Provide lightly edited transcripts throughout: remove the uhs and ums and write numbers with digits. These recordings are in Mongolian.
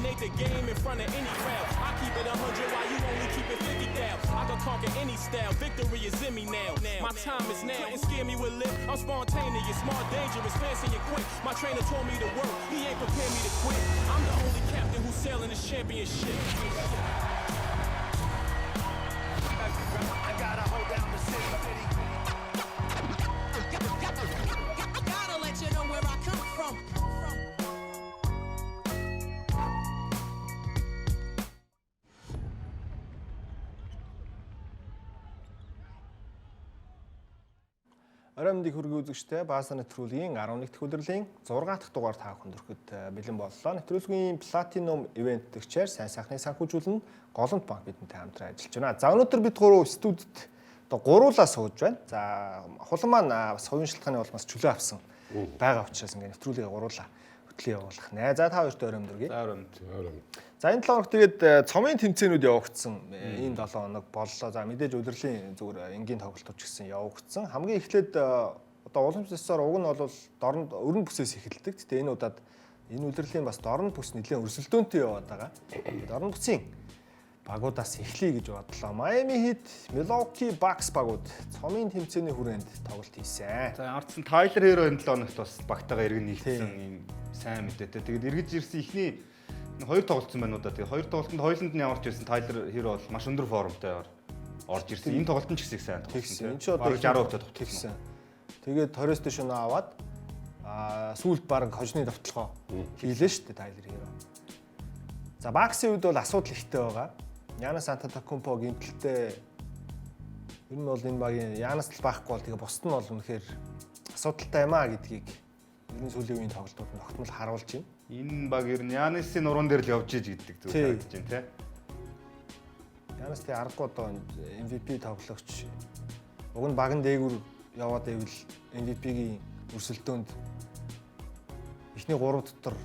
dominate the game in front of any crowd. I keep it 100 while you only keep it 50 down. I can conquer any style, victory is in me now. My time is now, and scare me with lip. I'm spontaneous, smart, dangerous, fancy and quick. My trainer told me to work, he ain't prepared me to quit. I'm the only captain who's sailing this championship. I gotta hold down the city. I gotta let you know where I come from. Ороймдын хүргэе үзэгчтэй Баасан нэвтрүүлгийн 11 дахь өдрлийн 6 дахь дугаар та бүхэнд хүрэхэд бэлэн боллоо. Нэвтрүүлгийн Platinum event гэгчээр сайн сайхны санхүүжүүлэн Голомт банк бидэнтэй хамтран ажиллаж байна. За өнөөдөр бид гурав студид одоо гуруулаа сууж байна. За хулан маань совын шалтгааны улмаас чөлөө авсан байгаа учраас ингээд нэвтрүүлгээ гуруулаа хөтлөө явуулах нэ. За та хоёрт ороймд үргээ. За ороймд. За энэ 7 хоног тэгээд цомын тэмцээнүүд явагдсан. Энэ 7 хоног боллоо. За мэдээж удирдлагын зүгээр энгийн тоглолтууд ч гэсэн явагдсан. Хамгийн эхлээд одоо уламжлалсаар уг нь бол дорнд өрн бүсээс эхэлдэг. Гэтэ энэ удаад энэ удирдлагын бас дорн бүс нэлээд өрсөлдөөнтэй яваад байгаа. Дорн бүсийн багуудаас эхлэе гэж бодлоо. Miami Heat, Milwaukee Bucks багууд цомын тэмцээний хүрээнд тоглолт хийсэн. За ардсан Tyler Hero энэ 7 хоногт бас багтаага иргэн нэгдсэн ийм сайн мэдээтэй. Тэгээд эргэж ирсэн ихний хоёр тоглолцсон байна уу да. Тэгээд хоёр тоглолтод хоёуланд нь ямарч ирсэн Tyler Hero бол маш өндөр формтой орж ирсэн. Энэ тоглолт нь ч гэсэн сайн тэгсэн. Энэ ч одоо 60% тогтсон. Тэгээд Торрест шөнө аваад сүүлд баг хожны давталгоо хийлээ шүү дээ Tyler Hero. За Bucks-ийн үед бол асуудал ихтэй байгаа. Янас Антетокумпо гэмтэлтэй ер нь бол энэ багийн Янас л байхгүй бол тэгээ бусд нь бол үнэхээр асуудалтай юм аа гэдгийг ерөн сүүлийн үеийн тоглолтууд нь огтмол харуулж байна. Энэ баг ер нь Янисын нуруунд дээр л явж иж гэдэг зүйл харагдаж байна тий. Янас тий аргагүй одоо MVP тоглогч уг нь багын дээгүүр яваад ивэл MVP-гийн өрсөлдөөнд эхний 3 дотор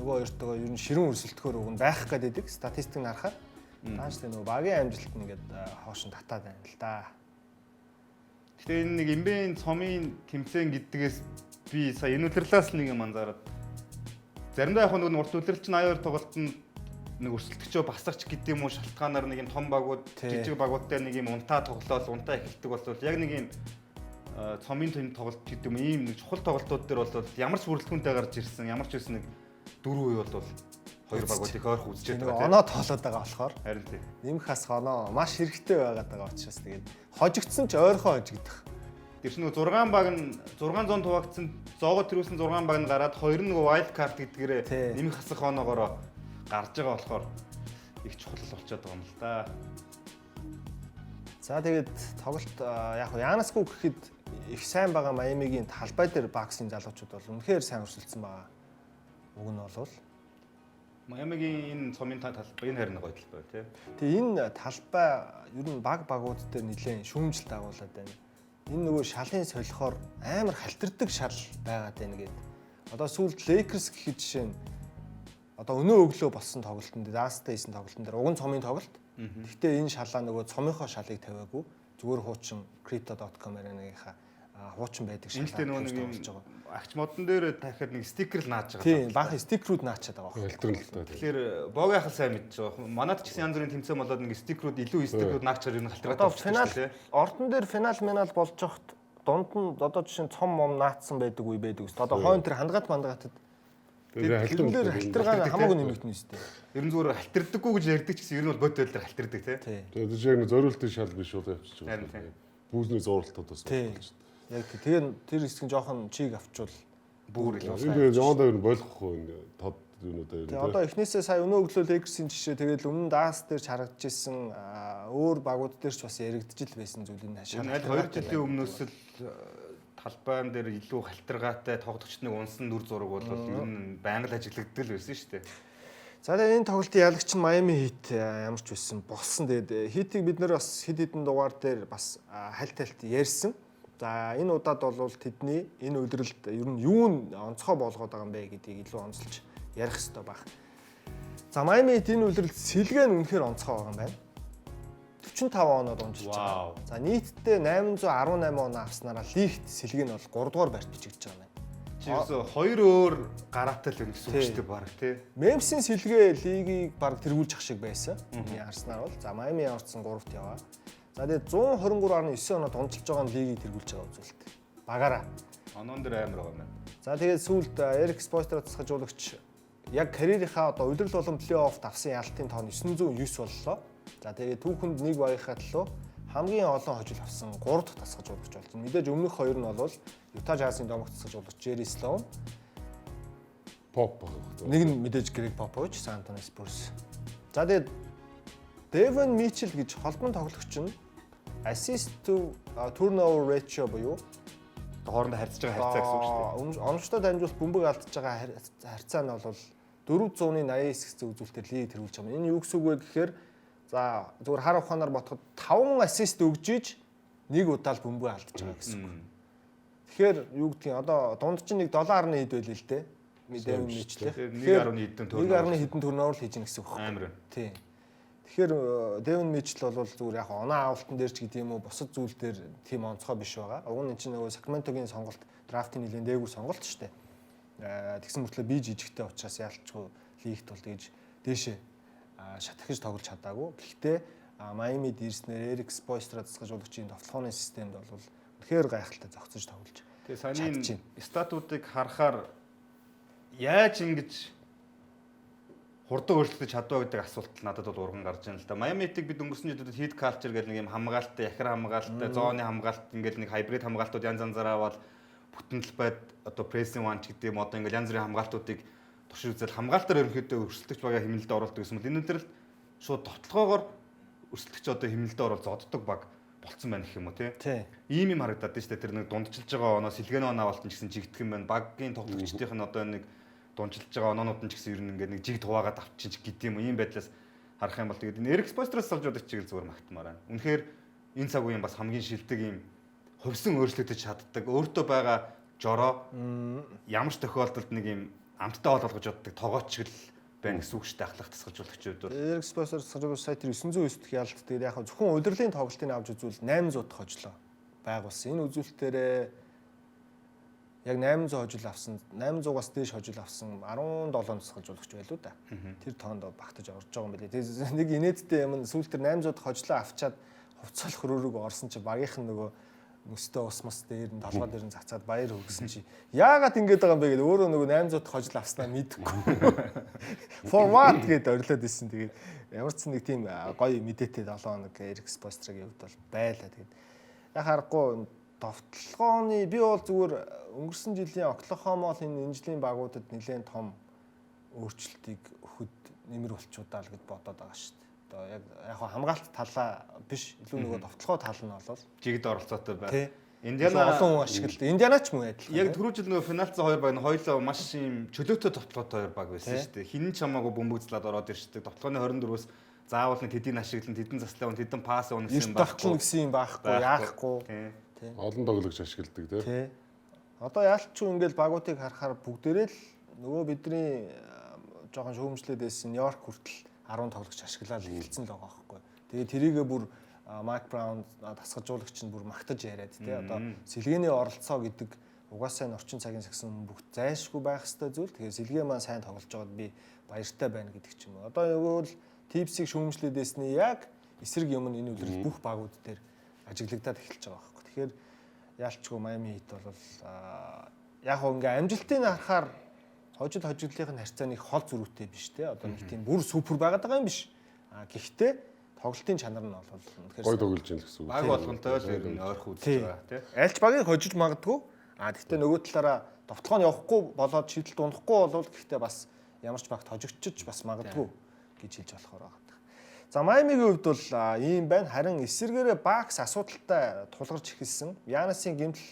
нөгөө хоёртойгоо ер нь ширүүн өрсөлдөхөөр уг нь байх гэдэг статистик харахаар тааш тий нөгөө багийн амжилт нь ингээд хоош нь татаад байна л да. Гэтэ энэ нэг эмбэн цомын тэмцээн гэдгээс би сая энэ удирлаас нэг юм анзаараад заримдаа яг нэг урт удирдал чинь 82 тоглолтод нэг өрсөлдөгчөө басагч гэдэг юм уу шалтгаанаар нэг юм том багууд жижиг багуудтай нэг юм унтаа тоглолт унтаа эхэлдэг бол яг нэг юм цомын тэм тоглолт гэдэг юм ийм нэг чухал тоглолтууд дээр бол ямар ч бүрэлдэхүүнтэй гарч ирсэн ямар ч байсан нэг 4 үе бол хоёр багууд их ойрхон үзчихэд байгаа тийм. Оноо тоолоод байгаа болохоор харин тийм. Нэмэх хас оноо маш хэрэгтэй байгаад байгаа учраас тэгээд хожигдсон ч ойрхон хожигдох. Тэр чинь 6 баг нь 600 хуваагдсан зоогоо төрүүлсэн 6 баг нь гараад хоёр нь wild card гэдгээрээ нэмэх хасах оноогоор гарч байгаа болохоор их чухал болчиход байгаа юм л да. За тэгээд тоглолт яг Янасгүй гэхэд их сайн байгаа Майамигийн талбай дээр Bucks-ийн залуучууд бол үнэхээр сайн өрсөлдсөн байгаа. Уг нь бол Майамигийн энэ цомын талбай энэ харин гоё талбай тий. Тэгээ энэ талбай ер нь багууд дээр нэлээд шүүмжлэлт агуулад байна. Энэ нөгөө шалын солихоор амар халтардаг шал байгаад байна гэдэг. Одоо сүүлд Lakers гэхэд жишээ нь одоо өнөө өглөө болсон тоглолтод Dallas-тай хийсэн тоглолтын дээр уг нь цомын тоглолт. Гэхдээ энэ шалаа нөгөө цомынхоо шалыг тавиагүй зүгээр хуучин crypto.com аренагийнхаа хуучин байдаг шалаа. Эндээ нөгөө нэг агч модон дээр дахиад нэг стикер л нааж байгаа. Тийм, баахан стикерүүд наачаад байгаа байна. Тэгэхээр бог яхал сайн мэдж байгаа. Манайд ч гэсэн янз бүрийн тэмцээн болоод нэг стикерүүд илүү стикерүүд наачаар ер нь халтараад байна. Финал ордон дээр финал болж хахад дунд нь одоо жишээ нь цом мом наацсан байдаг үе байдаг ус. Одоо хойно тэр хандгат мандгатад тэр халтаргаа хамаагүй нэмэгдэнэ үстэй. Ер нь зүгээр халтардаггүй гэж ярьдаг ч гэсэн ер нь бол бодол дээр халтардаг тий. Тэгээд яг зориултын шал биш уу явчих чинь. Бүүзний зуралтууд бас болж байна. Яг тэгээд тэр хэсэг нь жоохон чиг авчвал бүр илүү сайн. Энэ жоо ер нь болохгүй энэ тод юунуудаа ер нь. Одоо эхнээсээ сая өнөө өглөө Lakers-ийн жишээ тэгээд өмнө Dallas дээр харагдаж ирсэн өөр багууд дээр ч бас яригдчихл байсан зүйл энэ хашаа. Энэ 2 жилийн өмнөөс л талбайн дээр илүү халтаргаатай тоглогчдын унсан дүр зураг бол ер нь байнга л ажиглагддаг л байсан шүү дээ. За тэгээд энэ тоглолтын ялагч нь Miami Heat ямар ч байсан болсон. Тэгээд Heat-ийг бид нэр бас хэд хэдэн дугаар дээр бас хальт ярьсан. За энэ удаад бол тэдний энэ удирдалд ер нь юу нь онцгой болгоод байгаа юм бэ гэдгийг илүү онцолж ярих хэрэгтэй баг. За Miami Heat энэ удирдалд сэлгээ нь үнэхээр онцгой байгаа юм байна. 45 оноор унжиж байгаа. За нийтдээ 818 оноо авснараа лигт сэлгээ нь бол 3 дугаар байрт бичигдэж байгаа юм байна. чи ерөөсө хоёр өөр гараатай л гэсэн үг шүү дээ баг тий. Мемфисийн сэлгээ лигийг баг тэргүүлж ах шиг байсан. Арсенал бол. За Майами орцсон 3-т яваа. За тэгээд 123.9 оноо дундчилж байгаа лигийг тэргүүлж байгаа үзүүлэлт. Багаараа. Оноон дээр амар байгаа юм байна. За тэгээд сүүлд Эрик Спойстеро засгажуулагч яг карьерийнхаа одоо удирдал болон плей-оффт авсан ялтын тоон 909 боллоо. За тэгээд түүхэнд нэг багийнхаа төлөө хамгийн олон хожил авсан 3 дахь тасгажуулагч болсон. Мэдээж өмнөх хоёр нь бол Юта Жазын домогт тасгажуулагч Джерри Слоун. Поп баг. Нэг нь мэдээж Грег Попович, Сан Антонио Спурс. За тэгээд Девон Мичел гэж холбон тоглогч нь assist to turnover ratio буюу Хоорондоо харьцаж байгаа харьцаа гэсэн үг шүү дээ. Оновчтой дамжуулалт бөмбөг алдчихж байгаа харьцаа нь бол 489 гэсэн үзүүлэлтээр лиг тэргүүлж байгаа юм. Энэ юу гэсэн үг вэ гэхээр за зүгээр хар ухаанаар бодоход 5 ассист өгж иж нэг удаа л бөмбөг алдчихж байгаа гэсэн үг. Тэгэхээр юу гэдгийг одоо дунд чинь нэг 7.1 хэд байлээ л дээ. Дэвэн мэтлээ. Тэгэхээр 1.1 хэдэн төрнөөр л хийж гэнэ гэсэн үг байна. Амар. Тийм. Тэгэхээр Дэвэн Мичл бол зүгээр яг оноо авалтан дээр ч гэдэг юм уу бусад зүйл дээр тийм онцгой биш байгаа. Уг нь чинь нөгөө Сакраментогийн сонголт драфтын нэлээд дээгүүр сонголт шүү дээ. Тэгсэн мөртлөө би жижигтэй учраас яалтчгүй лигт бол тэгж дээшээ шатахиж тоглож чадаагүй. Гэхдээ Майамид ирснээр Эрик Спойстеро засгажуулагчийн товтлооны системд бол үнэхээр гайхалтай зохицож тоглож. Тэгээ саний статуудыг харахаар яаж ингэж хурдан өөрчлөгдөж чадваа гэдэг асуулт надад бол урган гарч байна л да. Майамитиг бид өнгөрсөн жилүүдэд heat culture гэдэг нэг юм хамгаалалттай, яхар хамгаалалттай, зооны хамгаалалт ингээл нэг хайбрид хамгаалтууд янз янзаараа бол бүтэнэл байд одоо pressing one ч гэдэг юм одоо ингээл янз бүрийн хамгаалтуудыг туршиж үзэл хамгаалтаар ерөнхийдөө өрсөлдөгч байгаа хэмнэлдээ оруулдаг гэсэн мэт энэ өдрөл шууд товтлогоогоор өрсөлдөгч одоо хэмнэлдээ орол зодддог баг болцсон байна гэх юм уу тий. Ийм юм харагдаад байна шүү дээ. Тэр нэг дундчилж байгаа оноо сэлгээний оноо авалт нь ч гэсэн жигдэх юм байна. Баггийн тоглогчдын нь одоо нэг дундчилж байгаа оноонууд нь ч гэсэн ер нь ингээд нэг жиг хуваагаад авчин ч гэдэг юм уу. Ийм байдлаас харах юм бол тэгээд энэ Эрик Спойстероос салж удаж чигээр зүгээр магтмаар байна. Үнэхээр энэ цаг үеийн бас хамгийн шилдэг ийм хувьсан өөрчлөгдөж чаддаг өөртөө байгаа жороо ямар ч тохиолдолд нэг ийм амттай болгож боддог тогооч л байна гэсэн үг шүү дээ ахлах тасгалжуулагчид бол. Эрик Спойстеро засгажуулагч сая тэр 909 дэх ялт дээр яг зөвхөн удирдлын тоглолтыг авч үзвэл 800 дахь хожлоо байгуулсан. Энэ үзүүлэлтээрээ яг 800 хожил авсан 800-аас дээш хожил авсан 17 тасгалжуулагч байлуу да. Тэр тоонд багтаж орж байгаа юм билээ. Тэгээ нэг инээдтэй юм сүүл тэр 800 дахь хожлоо авчаад хувцалах рүүг орсон чи багийнх нь нөгөө мөстөө усмас дээр нь толгой дээр нь цацаад баяр өгсөн чи яагаад ингэж байгаа юм бэ гэдэг өөрөө нөгөө 800 дахь хожил авснаа мэдэхгүй. For what гэдээ орилоод исэн. Тэгээд ямар ч нэг тийм гоё мэдээтэй 7 хоног Эрик Спойстерогийн хувьд бол байлаа. Тэгээд яг харахгүй товтлогооны би бол зүгээр өнгөрсөн жилийн Оклахомол энэ жилийн багуудад нэлээд том өөрчлөлтийг өгөхөд нэмэр болчудаа л гэж бодоод байгаа шүү дээ. Одоо яг хамгаалт талаа биш илүү нөгөө товтлогоо тал нь болол жигд оролцоотой байна. Индиана олон ашиглалт. Индианач мөн адил. Яг түрүү жил нөгөө финалцсан хоёр баг нь хоёулаа маш юм чөлөөтэй товтлогоотой хоёр баг байсан шүү дээ. Хинэн ч хамаагүй бөмбөгцлаад ороод ирсэн. Товтлогооны 24-өөс заавал нэг тэдийн ашиглан, тэдийн заслаа, тэдийн пасс унах юм байхгүй. Гэсэн юм байхгүй, яахгүй. Олон тоглогч ашигладаг тий. Одоо яалтчгүй ингээл багуудыг харахаар бүгдээрээ л нөгөө бидний жоохон шүүмжлээд байсан Нью-Йорк хүртэл 10 тоглогч ашиглаад эхэлсэн л байгаа байхгүй. Тэгээд тэрийгээ бүр Майк Браун тасгалжуулагч нь бүр магтаж яриад тий. Одоо сэлгээний оролцоо гэдэг угаасаа энэ орчин цагийн сагсан бүгд зайлшгүй байх ёстой зүйл. Тэгэхээр сэлгээ маань сайн тоглож байгаад би баяртай байна гэдэг ч юм уу. Одоо нөгөө л типсийг шүүмжлээд байсны яг эсрэг юм нь энэ үлрэл бүх багууд дээр ажиглагдаад эхэлж байгаа байхгүй. Тэгэхээр яалтчгүй Майами Хит бол яг хөө ингээ амжилтыг харахаар хожиглолын харьцааны хол зөрүүтэй биш те. Одоо нэг тийм бүр супер байгаад байгаа юм биш. Гэхдээ тоглолтын чанар нь бол үнэхээр гой тоглож байна гэсэн үг. Баг болгонтой л ер нь ойрхон үзэж байгаа тий. Альч багийг хожиж магадгүй. Гэхдээ нөгөө талаараа товтлогоо нь явахгүй болоод шийдэлт унахгүй болвол гэхдээ бас ямар ч багт хожигдчих бас магадгүй гэж хэлж болохоор байгаа. За Майамигийн хувьд бол ийм байна. Харин эсэргээрээ Бакс асуудалтай тулгарч эхэлсэн. Янасын гэмтэл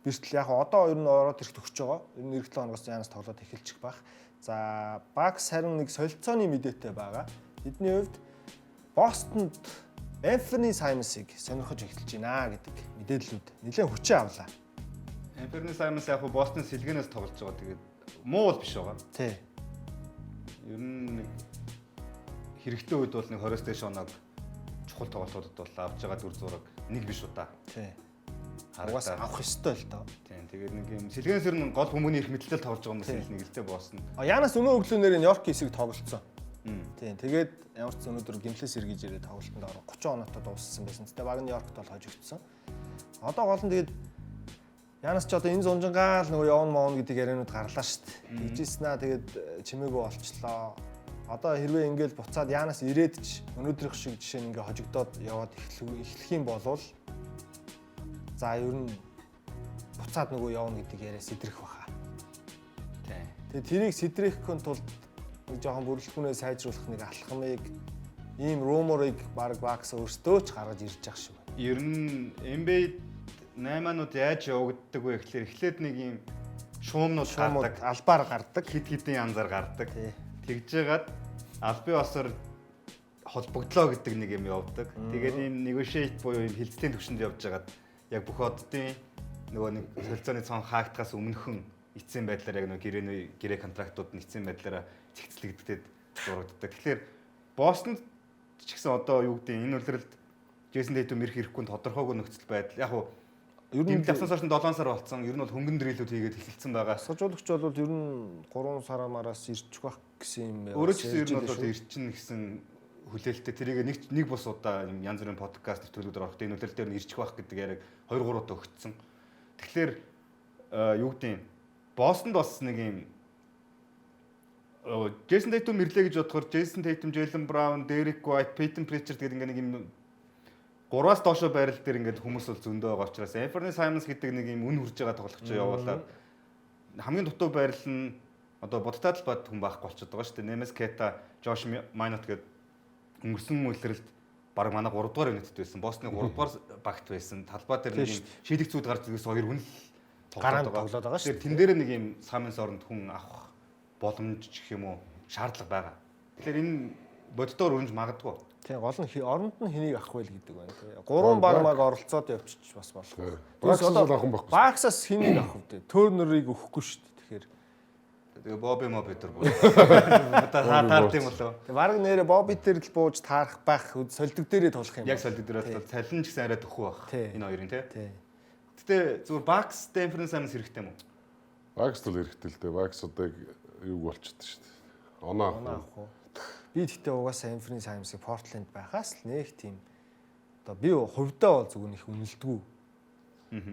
бэртэл яг одоо ер нь ороод ирэх төгсөж байгаа. Ер нь эх 7 хоногоос Янас тоглоод эхэлчих байх. За Бакс харин нэг солилцооны мэдээтэй байгаа. Тэдний хувьд Бостонд Энфони Саймонсыг сонирхож эхэлж байна гэдэг мэдээллүүд нэлээд хүчээ авлаа. Энфони Саймонс яг Бостон сэлгэнээс тоглож байгаа. Тэгээд муу бол биш байгаа. Тий. Ер нь хэрэгтэй үед бол нэг 20-с дээш оног чухал тоглолтуудад бол авж байгаа дүр зураг нэг биш удаа. Тий. Угаас авах ёстой л доо. Тийм. Тэгээд нэг юм сэлгэнсэр нь гол хүмүүний их мэдлэл тоглож байгаа хүмүүс нэг л дээ Бостон. Янас өнөө өглөөнээр Нью-Йорк хэсэг тоглолцсон. Тийм. Тэгээд ямар ч өнөөдөр гимлээс эргэж ирээд тоглолтод ороо 30 оноотой дууссан байсан. Тэгээд баг Нью-Йоркт бол хожигдсон. Одоо гол нь тэгээд Янас ч одоо энэ зунжангаал нөгөө явна моон гэдэг яриануд гарлаа шүү дээ. Тэгжсэн аа тэгээд чимээгүй болчлоо. Одоо хэрвээ ингээл буцаад Янас ирээд ч өнөөдрийнх шиг жишээ нь ингээ хожигдоод яваад эхлэх юм болвол за ер нь буцаад нөгөө явна гэдэг яриа сэтрэх баха. Тэгээд тэрийг сэтрэхын тулд нэг жоохон бүрэлдэхүүнээ сайжруулах нэг алхмыг ийм руморыг баг Бакс өөртөө ч гаргаж ирж байгаа шүү. Ер нь NBA 8-нууд яаж явагддаг вэ гэхлээр эхлээд нэг ийм шуумнууд гардаг, албаар гардаг, хид хидийн янзаар гардаг. Тэгж жагаад албан ёсоор холбогдлоо гэдэг нэг юм явдаг. Тэгээд ийм negotiate буюу ийм хилцлийн түвшинд явж жагаад яг бүх оддын нөгөө нэг солилцооны цон хаагдахаас өмнөхөн эцсийн байдлаар яг нөгөө гэрээ контрактууд нь эцсийн байдлаараа цэгцлэгдээд зурагддаг. Тэгэхээр Бостонд ч гэсэн одоо юу гэдэг энэ үлрэлд Джейсон Тейтум ирэх ирэхгүй тодорхойгүй нөхцөл байдал. Яг уу ер нь давсаас 7 сар болсон. Ер нь бол хөнгөн дрилүүд хийгээд эхэлсэн байгаа. Сожуулагч бол ер нь 3 сарамараас ирчих байх гэсэн юм байна. Өөрөө ч ер нь бол ирчин гэсэн хүлээлттэй тэрийг нэг бус удаа янз бүрийн подкаст төлөвлөөр орох. Энэ үлрэл дээр нь ирчих байх гэдэг яриаг 2-3 удаа өгцсөн. Тэгэхээр юу гэдэг Бостонд бас нэг юм Джейсон Тейтум ирлээ гэж бодохоор Джейсон Тейтум, Джейлен Браун, Дерек Уайт, Пейтон Причард гэдэг ингээ нэг юм 3-аас доошо байрал дээр ингээд хүмүүс бол зөндөө байгаа учраас Anthony Simons гэдэг нэг юм үн хүрж байгаа тоглогч явуулаад хамгийн дутуу байрал нь одоо бодтаад л бод хүн байхгүй болчиход байгаа шүү дээ. Немес Кета, Josh Minot гэдэг өнгөрсөн үлрэлд баг манай 3 дугаар юнитд байсан. Бостны 3 дугаар багт байсан. Талбай дээр нэг юм шийдэх зүйд гарч ирээс 2 хүн гараанд тоглоод байгаа шүү. Тэн дээр нэг юм Simons оронд хүн авах боломж гэх юм уу шаардлага байгаа. Тэгэхээр энэ боддоор өрнж магадгүй. Тийм гол нь оронд нь хэнийг авах вэ гэдэг байна тийм. 3 баг маг оролцоод явчих бас болох. Баксаас хэнийг авах вэ? Төрнерийг өгөхгүй шүү дээ. Тэгэхээр тэгээ Боби Мобитер буу. Одоо таард юм болоо. Тэгээ баг нэрэ Бобитер л бууж таарах байх солидог дээрээ тулах юм. Яг солидог дээрээ бол цалин ч гэсэн арай төхөө байх. Энэ хоёрын тийм. Гэтэ зүгээр Бакс Стэнфорд Самс хэрэгтэй юм уу? Бакс л хэрэгтэй л дээ. Бакс одоо юу болчиход шүү дээ. Оноо авах уу? Би тэгтээ угаасаа Anthony Simons-ийг Portland байхаас л нэг тийм одоо би хувьдаа бол зүгээр их үнэлдэггүй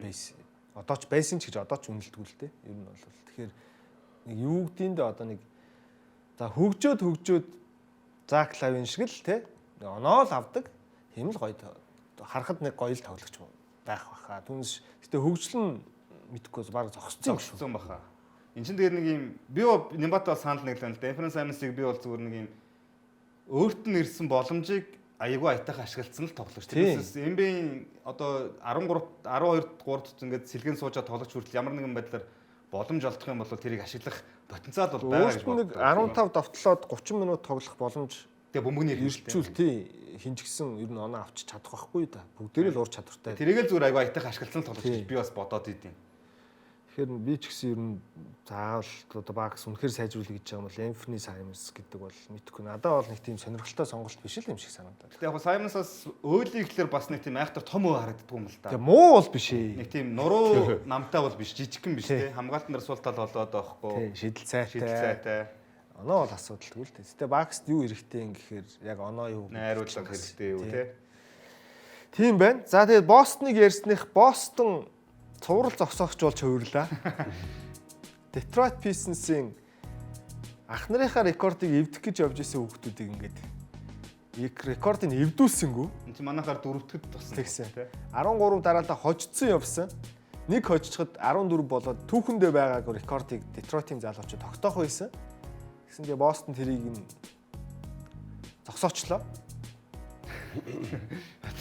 байсан. Одоо ч байсан ч гэж одоо ч үнэлдэггүй л дээ. Ер нь бол тэгэхээр нэг юу гэдээнд одоо нэг за хөгжөөд Zach Lavine шиг л те оноо л авдаг. Тэм л гоё харахад нэг гоё л тоглогч байх баха. Түнс гэтээ хөгжлөн мэдхгүй баг зогсцсон юм шүү. Баха. Энд чинь дээр нэг юм би Нимбата санал нэглэн л да. Anthony Simons-ыг би бол зүгээр нэг юм өөрт нь ирсэн боломжийг аягүй аятайхан ашигласан л тоглогч. Тэрээс NBA-ийн одоо 12 3-т ингээд сэлгэн суужаад тоглогч хүртэл ямар нэгэн байдлаар боломж олдох юм бол тэрийг ашиглах потенциал бол байгаа гэж боддог. 15 давтлаад 30 минут тоглох боломж тэгээ бөмбөгний ирчүүл тий хинжгсэн ер нь оноо авчиж чадах байхгүй да. Бүгдээрээ л ур чадвартай. Тэрийг л зүгээр аягүй аятайхан ашигласан л тоглогч гэж би бас бодоод идэв. Тэгэхээр би ч гэсэн ер нь заавал одоо Бакс үнэхээр сайжруулах гэж байгаа юм бол Anthony Simons гэдэг бол мэдхгүй. Надад бол нэг тийм сонирхолтой сонголт биш л юм шиг санагдаад. Гэтэ яг Simons-аас өөлийг ихлээр бас нэг тийм айхтар том өө харагддаг юм л та. Тэгээ муу бол биш ээ. Нэг тийм нуруу намтай бол биш, жижигхэн биш те. Хамгаалтан нар суултал болоод байхгүй. Шидэл цайтай. Оноо бол асуудалгүй л те. Гэтэ Бакст юу эрэхтэй юм гэхээр яг оноо юу найруулга хэрэгтэй юу те. Тийм байна. За тэгээд Бостоныг ярьсных Бостон цуврал зогсоогч болж хувирлаа. Detroit Pistons-ийн ах нарынхаа рекордыг эвдэх гэж явж исэн хүүхдүүдийг ингээд рекордыг эвдүүлсэнгүү. Энд чинь манайхаар 4-т туссан. Тэгсэн. 13 дараалал хожигдсон явсан. Нэг хожчиход 14 болоод түүхэндээ байгааг рекордыг Detroit-ийн залуучууд тогтоох байсан. Гэсэн чинь Бостон тэрийг нь зогсоочлоо.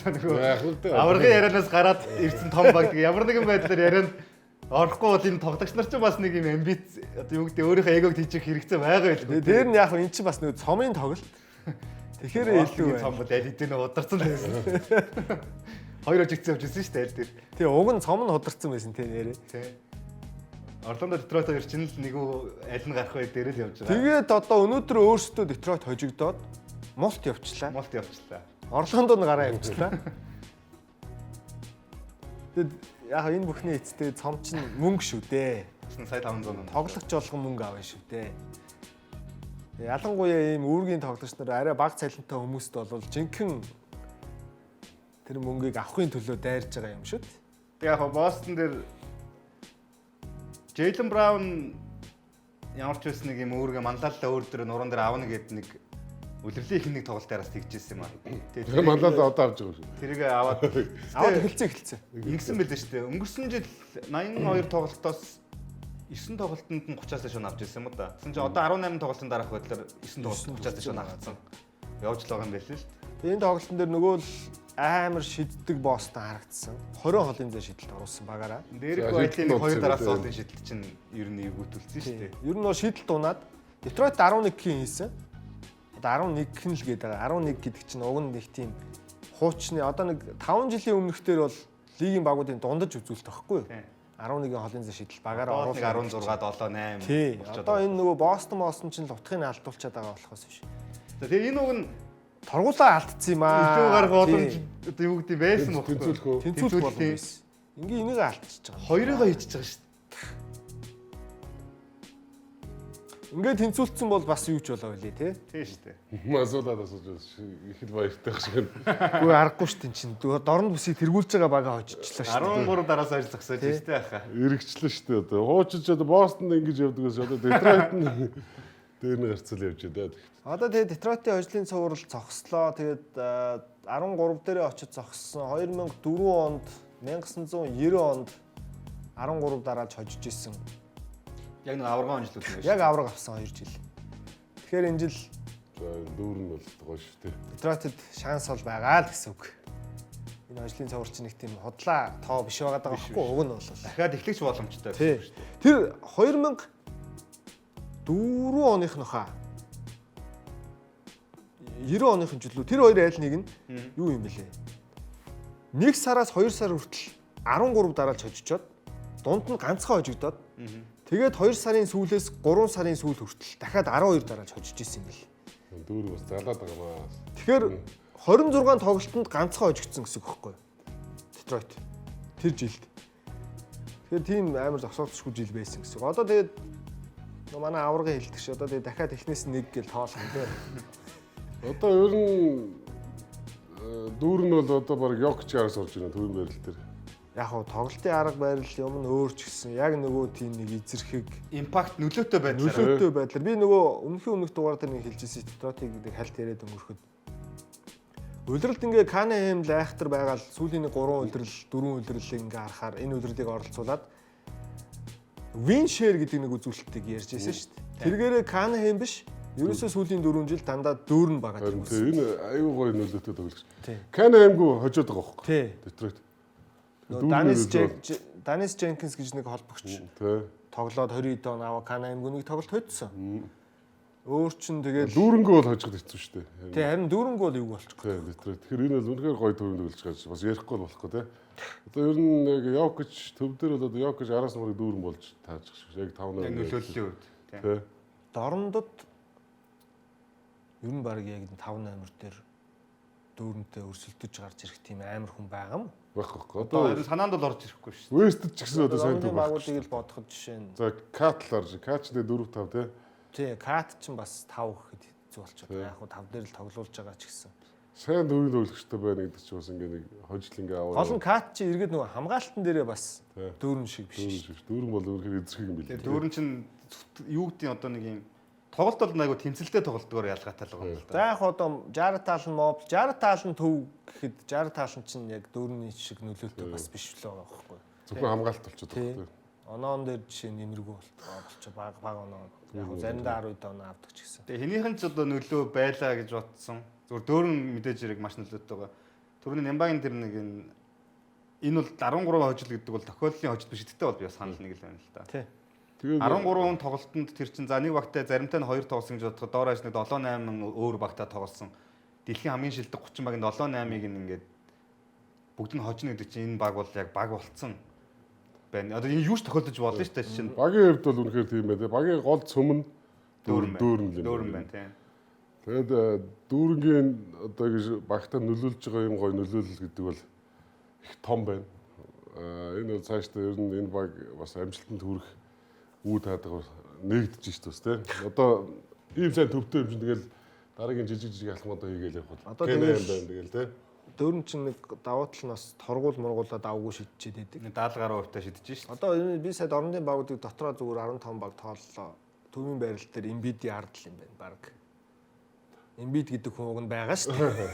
Аваргын ярианаас гараад ирсэн том баг ямар нэгэн байдлаар ярианд орохгүй бол энэ тоглогч нар ч бас нэг юм амбиц одоо юу гэдэг өөрийнхөө эгог тийчих хэрэгцээ байгаа байлгүй. Тэр нь яг энэ чинь бас нэг цомын тоглолт. Тэгэхээр илүү байна. Цом бол аль хэдийн ударсан байсан. Хоёр хожигдсан явжсэн шүү дээ аль дээр. Тэгээ уг нь цом нь ударсан байсан те нэрээ. Тий. Орландо Детройт хоёр чинь л нэг аль нь гарах вэ дээр л явж байгаа. Тэгээд одоо өнөөдөр өөрсдөө Детройт хожигдоод мулт явчлаа. Орландонд гараа явчлаа. Тэгэд яг энэ бүхний эцтэй цом чинь мөнгө шүү дээ. Сая 500 Тоглогч болгон мөнгө авна шүү дээ. Ялангуяа ийм үүргийн тоглогч нар арай бага цалинтай хүмүүст бол жинхэнэ тэр мөнгийг авахын төлөө дайрж байгаа юм шүү дээ. Тэг яг Бостон дээр Джейлен Браун ямар ч байсан нэг юм өөргөө манлайлалаа өөр дээр нуруунд дээр авна гэдэг нэг үлрэлийн их нэг тоглолтоос тэгжсэн юм аа. Тэр манлайлаа одоо авч байгаа шүү. Тэрийг аваад Эхэлцээ. ингэсэн байлээ шүү дээ. Өнгөрсөн жил 82 тоглолтоос 9 тоглолтод нь 30-аас шууд авч ирсэн юм да. Тэгсэн чинь одоо 18 тоглолтын дараах байдлаар 9 тоглолтод 30-аас шууд авцсан. Явж л байгаа юм байлээ шүү дээ. Энэ тоглолтын дээр нөгөө л амар шиддэг босстой харагдсан. 20 холын зэ шидэлд оруулсан багаараа. Дээрх байдлын нэг 2 дараас хоолын шидэл чинь ер нь эвгүүтүүлсэн шүү дээ. Ер нь бол шидэлт унаад Детройт 11-ийн хийсэн. Одоо 11 нь л гээд байгаа. 11 гэдэг чинь уг нь нэг тийм хуучны одоо нэг 5 жилийн өмнөхдөр бол лигийн багуудын дундаж үзүүлэлт байхгүй юу? 11-ийн холын зэ шидэл багаараа оруулсан. 16 7 8. Тий. Одоо энэ нөгөө Бостон чинь л утгыг алдуулчаад байгаа болохоос биш. За тэгээ энэ уг нь Торгуулаа алдсан юм аа. илүү гарах боломж одоо юу гэдэг байсан бохоо. Тэнцүүлэхөө. Тэнцүүлэх боломж байсан. Ингээ энийг алдчихж байгаа. Хоёрыгоо хийчихэж байгаа шүү дээ. Ингээ тэнцүүлсэн бол бас юу ч болоо үлээ тий. Тийм шүү дээ. Масуулаад асууж их л баяртай шиг. Үгүй аргагүй ш тийм чинь. Дорн бүсийг тэргүүлж байгаа багаа хожижлаа ш. 13 дараас хойш зогсоож шүү дээ хаа. Иргэчлээ шүү дээ одоо. Хуучиж одоо Бостонд ингэж явдаг ус одоо Детройт нь дээр нь гарцал явж байгаа. Одоо тэгээ Детройтын хожлын цуврал зогслоо. Тэгээд 13 дээрээ очиж зогссон. 2004 онд 1990 онд 13 дарааж хожиж исэн. Яг нэг аваргаан онцлог юм Яг авраг авсан 2 жил. Тэгэхээр энэ жил За дүүр нь бол гоё шүү дээ. Детройтэд шанс бол байгаа л гэсэн үг. Энэ хожлын цуврал чинь нэг тийм худлаа тоо биш байгаа даа байхгүй уг нь бол. дахиад эхлэх боломжтой Тий. гэсэн үг шүү дээ. Тэр 2004 оных нөхөө 90 оных нь жилүү тэр хоёр айл нэг нь юу юм бэлээ. 1 сараас 2 сар хүртэл 13 дараалж хожижоод дунд нь ганцхан хожигдоод тэгээд 2 сарын сүүлээс 3 сарын сүүл хүртэл дахиад 12 дараалж хожиж исэн юм бэл. Дүүр бас залаад байгаа маа. Тэгэхээр 26 тоглолтод ганцхан хожигдсон гэсэн үг байхгүй юу? Детройт тэр жилд. Тэгэхээр тийм амар зогсоолцгүй жил байсан гэсэн үг. Одоо тэгээд манай аваргын хэлдэгч одоо тэгээд дахиад эхнээс нэг гэл тоолох юм дээ. Одоо ер нь дүүр нь бол одоо баг Йокчараас орж байна төвийн байрал дээр. Яг хоо тоглолтын арга барил юм нь өөр ч гэсэн яг нөгөө тийм нэг эзэрхэг Импакт нөлөөтэй байдлаар нөлөөтэй байдлаар би нөгөө өмнөх дугаар дээр нэг хэлжсэн Детройт гэдэг хальт яриад өнгөрөхөд улиралд ингээ Канахэм л айхтар байгаа л сүүлийн 3 улирал 4 улирлыг ингээ харахаар энэ улирлыг оролцуулаад win share гэдэг нэг үзүүлэлтийг ярьж байсан шүү дээ. Тэргээрээ Канахэм биш ерөөсөө сүүлийн 4 жил дандаа дүүрэн байгаа Харин гэсэн. энэ аюу гоё нөлөөтэй тоглогч. Тий. Кан аймгүй хожоод байгаа байхгүй. Тий. Детройт. Данис Дженкинс гэж нэг холбогч Тий. тоглоод 20 он аваа Канаэмгүй нэг тоглолт хоцсон. Өөр чин тэгээд Дүүрэнгөө бол хожиход хэцүү шүү дээ. тий харин дүүрэнгөө л юу болчих. Тий, Детройт. Тэгэхээр энэ бол үнэхээр гоё төвөнд тоглож байгаа. Бас ярихгүй болохгүй тий. Одоо ер нь яг Йокич төв дээр бол одоо Йокич араас нурыг дүүрэн болж таачих шүү. Яг 5-8 яг нөлөөллийн үед тийм. Тий. Дорндод ер нь баг яг 5-8 дээр дүүрэнтэй өрсөлдөж гарч ирэх тийм амар хүн байгаа юм. Байхгүй. Одоо Одоо санаанд бол орж ирэхгүй шүү. Вестд ч гэсэн одоо сайн төв байна. багуудыг л бодоход жишээ нь За Катлар, Кач дээр 4-5 тий. тий Кат ч бас 5 гэхэд хэцүү болчиход байгаа. Яг хуу 5 дээр л тоглуулж байгаа ч гэсэн. Сайн төвийн тоглогчтой байна гэдэг чинь бас ингээ нэг хожил ингээ аваа. Гол нь Кат чи эргээд нөгөө хамгаалтан дээрээ бас Тий. дүүрэн шиг биш. Дүүрэн бол үнэхээр эзэрхэг юм билээ. Тэгээ дүүрэн чинь юу гэдэг одоо нэг юм тоглолт бол айгу тэмцэлтэй тоглолтгоор ялгаатай л байгаа юм л За да. яг одоо 60 таалан моб 60 таалан төв гэхэд 60 таалан чинь яг дүүрний шиг нөлөөтэй бас биш л байгаа байхгүй. Зөвхөн хамгаалт болчиход Тий. байгаа. Оноон дээр жишээ нэмэргүй болчих баг оноо. Яг нь заримдаа 10 оноо авдаг ч гэсэн. Тэгээ хэнийхэн ч одоо нөлөө байлаа гэж бодсон. Зүгээр дүүрэн мэдээж хэрэг маш нөлөөтэй байгаа. Түрүүний Нямбагийн тэр нэг энэ бол 13 хожил гэдэг бол тохиоллын хожил биш гэдэгтэй бол би бас санал нэг л байна л да. Тий. Тэгээд 13 тоглолтод тэр чинь за нэг багтаа заримтай нь 2 тоглосон гэж бодоход доороож нэг 7-8 өөр багтаа тоглосон. Дэлхийн хамгийн шилдэг 30 багийн 7-8-ыг ингээд бүгд нь хожно гэдэг чинь энэ баг бол яг баг болцсон байна. Одоо энэ юу ч тохиолдож болно шүү дээ чинь. багийн хувьд бол үнэхээр тийм байна. Багийн гол цөм нь дүүрэн л юм. Дүүрэн байна тийм. Тэгээд дүүрэнгийн одоо гэж багтаа нөлөөлж байгаа юм гоё нөлөөлөл гэдэг бол их том байна. Энэ бол цаашдаа ер нь энэ баг бас амжилтанд хүрэх үе таадаг нэгдэж шүү дээ тий. Одоо ийм сайн төвтэй юм чинь тэгэл дараагийн жижиг алхмуудаа хийгээл явах бол. Одоо тэгэл тий. Дөрөн чинь нэг давуу тал нь бас торгуул мургуулаад авгүй шидчихэд байдаг. 70 гаруй хувьтай шидэж шүү дээ. Одоо би сая орнын багуудыг дотроо зүгээр 15 баг тооллоо. Төвийн байрал дээр Embiid-ийн ардл юм байна баг. Embiid гэдэг хүн уг нь байгаа шүү дээ.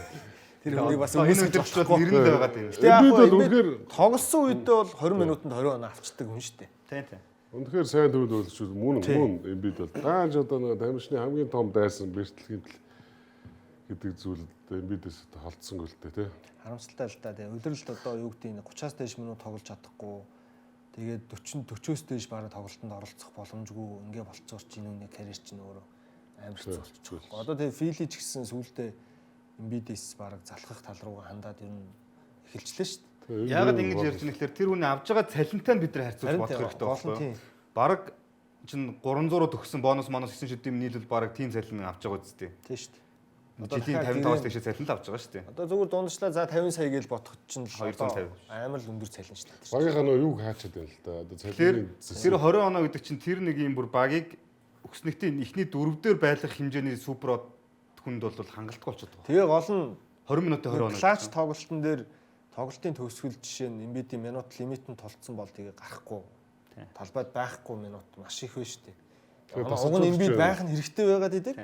Тэр хүнийг бас энэ өдөртлөл нэрэнд байгаад байна. Embiid бол үнэхээр тоглосон үедээ бол 20 минутанд 20 оноо авчдаг хүн шүү дээ. Тийм. Үнэхээр сайн төвд болж мөн Embiid бол даанч одоо нэг тамирчны хамгийн том дайсан бэртлэгийн гэдэг зүйл Embiid-ээс холдсонгүй л дээ тий. Харамсалтай л да. Тэгээ өдөрөлд одоо юу гэдэг нь 30-аас дээш минут тоглож чадахгүй. Тэгээд 40-40-оос дээш бараг тоглолтод оролцох боломжгүй ингээ болцоорч энэ үний карьер чинь өөрөө амар хэцүү болчихгүй. Одоо тэгээ Фили ч гэсэн сүүлдээ Embiid-ээс бараг залхах тал руугаа хандаад ер нь эхэлчлээ шүү дээ. Яагаад ингэж ярьж байгаа гэхээр тэр хүний авж байгаа цалинтай нь бид нар харьцуулж бодох хэрэгтэй байхгүй юу? Бараг чинь 300-аар төгссөн бонус 9 шүдэм нийлүүл бараг тийм цалин авч байгаа үстэй. Тийм шүү дээ. Жилийн 55-аас тэгш цалин л авч байгаа шүү дээ. Одоо зүгээр дундчлаа за 50 сая гэж бодох чинь 250. Амар л өндөр цалин шүү дээ. Багийнхаа нөө юг хаачаад байна л да. Одоо цалин Тэр 20 оноо гэдэг чинь тэр нэг юм бүр багийг өкснэгтийн ихний дөрөвдөр байлгах хэмжээний супер хүнд бол хангалттай болчиход байгаа. Тэгээ гол нь 20 минутын 20 оноо. клач тоглолтын дээр тоглолтын төгсгөл жишээ нь Embiid-ийн минут лимит нь толцсон бол тэгээ гарахгүй. Талбайд байхгүй минут маш их байна шүү дээ. Уг нь Embiid байх нь хэрэгтэй байгаад идэг.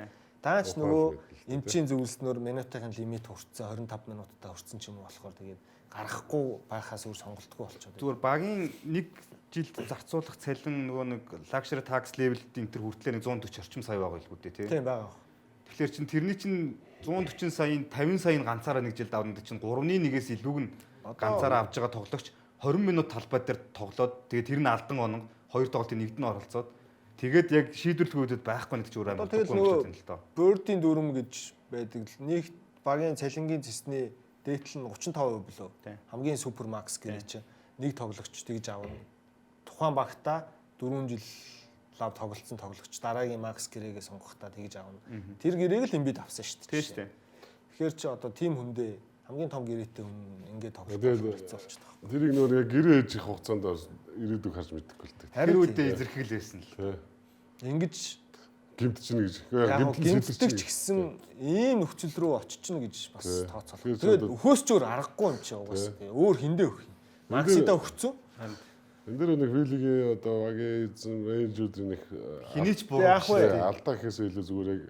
Даач нөгөө эмчийн зөвлөснөөр минутын лимит хүрсэн 25 минутаа хүрсэн ч юм уу болохоор тэгээд гарахгүй байхаас өөр сонголтгүй болчиход. Зүгээр багийн нэг жилд зарцуулах цалин нөгөө нэг luxury tax level-ийн тэр хүртлээр 140 орчим сая байгаа л үгүй тий. Тийм байгаа. Тэгэхээр чин тэрний чин 140 саяын 50 саяын ганцаараа нэг жилд авна гэдэг чин 3-1-ээс илүүг нь ганцаараа авж байгаа тоглогч 20 минут талбай дээр тоглоод тэгээд тэр нь алдан онго хоёр тоглолтын нэгд нь оролцоод тэгээд яг шийдвэрлэх үедэд байхгүй нэг ч өөр амар тэгэл нөгөө Bird-ийн дүрм гэж байдаг л нэг багийн цалингийн зэсний дээдл нь 35% билүү. Хамгийн супер макс гэрээ чи нэг тоглогч тэгж авна. Тухайн багтаа 4 жил лав тоглолцсон тоглогч дараагийн макс гэрээгээ сонгохдоо тэгж авна. Тэр гэрээг л Embiid авсан шүү дээ. Тийм шүү дээ. Тэгэхээр чи одоо тим хүндээ хамгийн том гэрээтэй хүн ингээд тоглох хэцүү болчиход байгаа. тэрийг нөр яг гэрээ ээж их хугацаанд ирээдүг харж мэдэхгүй л дээ. Тэр үедээ эзэрхэл байсан л. Ингэж Гимт чинь гэж. гимтдэг ч гэсэн ийм нөхцөл рүү оччихно гэж бас тооцоолоо. Тэгээд өхөөс ч өөр аргагүй юм чи угаасаа. Өөр хиндээ өгөх юм. Максида өгцөн. Энд дээр нэг Филигийн одоо багийн эзэн рейнжүүдийн нэг Хинийч буу. алдаа гэхээс илүү зүгээр яг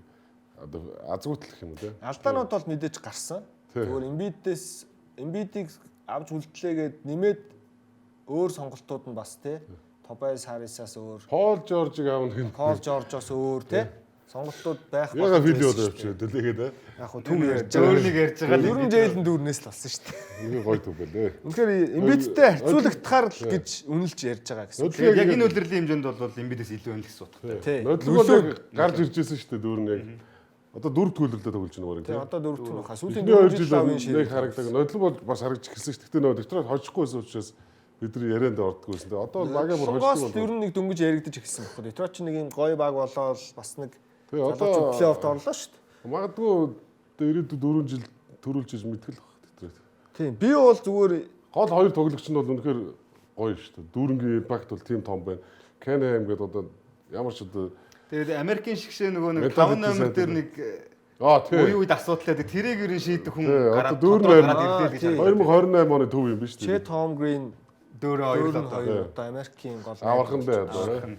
одоо азгуутлах юм уу те. Алдаанууд бол мэдээж гарсан. Зүгээр Embiid-ийг авч үлдлээгээд нэмээд өөр сонголтууд нь бас те Tobias Harris-аас өөр, Paul George-ыг аавна гэх. Paul George-оос өөр те сонголтууд байх болов. Яга Фили болоо явчих дэлээгээд те. Яг хөө түг ярьж Өөрнийг ярьж байгаа л ерөн жейлэн дүүрнээс л болсон шүү дээ. Нэг гоё төв байлээ. Үнэхээр Embiid-тэй харьцуулагдахаар л гэж үнэлж ярьж байгаа гэсэн. Тэгээд яг энэ үлрэлийн хэмжээнд бол Embiid-ээс илүү байна л гэсэн утгатай. Нодлог бол гарч ирж байсан шүү дээ дүүрэн яг. Одоо дөрөв төлөлдөө тоглож байгаа юм байна. Одоо дөрөв төлөв хаа сүүлийн 2 жил авын шиг харагдаг. Нодлог бол бас харагдж эхэлсэн шүү дээ. Гэтэ нөө доктор хожихгүйсэн учраас бидний ярианд ордгүйсэн. Одоо багаа бүр хожиж бол ер нь нэг дөнгөж яригдаж эхэлсэн байхгүй. Детройт ч нэг юм гоё баг болоод бас нэг одоо плей-оффт орлоо шүү дээ. Магадгүй ирээдүйд 4 жил төрүүлж иж мэдгэл баг Детройт. Тийм. Би бол зүгээр гол хоёр тоглогч нь бол үнэхээр гоё шүү дээ. Дүүрэнгийн импакт бол тийм том байна. Canham гэдэг одоо ямар ч одоо тэгээд Америкийн шигшээ нөгөө нэг 5 номер дээр нэг үед асуудал байдаг. Тэрийг ерэн шийдэх хүн гараад ирлээ гэж 2028 оны төв юм биш үү? Chet Holmgren дөөрөө хоёр одоо Америкийн гол авархан бай.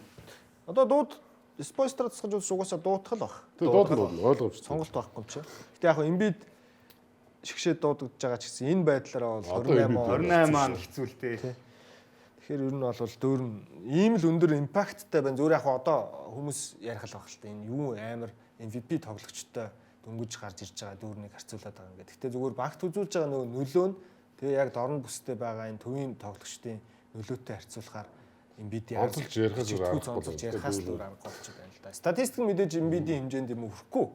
Одоо дууд Спойстраа засгаж угаасаа дуутгал баг. Дуудгал ойлгомжтой. Сонголт байхгүй юм чи. Гэтэ яг Embiid шигшээ дуудагдж байгаа ч гэсэн энэ байдлаараа бол 28 маань хэцүү л дээ. Тэгэхээр ер нь бол дөөрн ийм л өндөр импакттай байна. Зүгээр яг одоо хүмүүс ярих л баг л та энэ юу амар MVP тоглогчтой дөнгөж гарч ирж байгаа дүүрнийг харьцуулаад байгаа юм. Гэхдээ зүгээр багт үзүүлж байгаа нөгөө нөлөө нь тэгээ яг дорн бүстэй байгаа энэ төвийн тоглогчдын нөлөөтэй харьцуулахаар Embiid-ийн онцолж ярихаас өөр онцолж ярихаас өөр арга болчиход байна л да. Статистик нь мэдээж Embiid-ийн хэмжээнд юм өрөхгүй.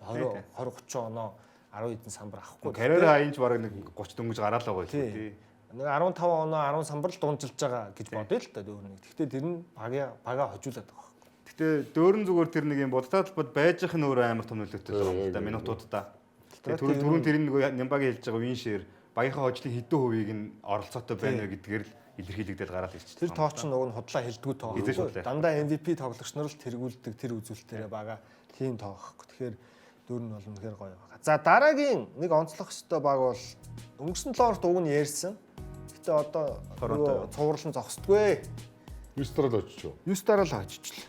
20 30 оноо 10 хэдэн самбар авахгүй. Карьер хаянч бараг нэг 30 дөнгөж гараал байгаа шүү дээ. Нэг 15 оноо 10 самбар л дунджилж байгаа гэж бодъё л та дүүрнийг. Гэхдээ тэр нь бага хожуулаад байгаа. Гэтэ дөөрн зүгээр тэр нэг юм бодтаа талбад байж их нь өөр амар том нөлөөтэй л байгаа юм да минутуудаа. Тэгээ түрүүн тэр нэг Нямбагийн хэлж байгаа win share багийнхаа хожлын хэдэн хувийг нь оролцоотой байна вэ гэдгээр л илэрхийлэгдэл гараад ирчихсэн. Тэр тоо чинь уг нь худлаа хэлдэггүй тоо. Мэдээж худлаа. Дандаа MVP тоглогч нар л тэргүүлдэг тэр үзүүлэлтээрээ бага тийм тоо гэхгүй. Тэгэхээр дөрөв нь бол үнэхээр гоё байна. За дараагийн нэг онцлох ёстой баг бол өнгөрсөн 7 хоногт уг нь ярьсан. Гэтэ одоо цувралан зогсдгүй. 9 дараа л очиж. 9 дараа л очижлаа.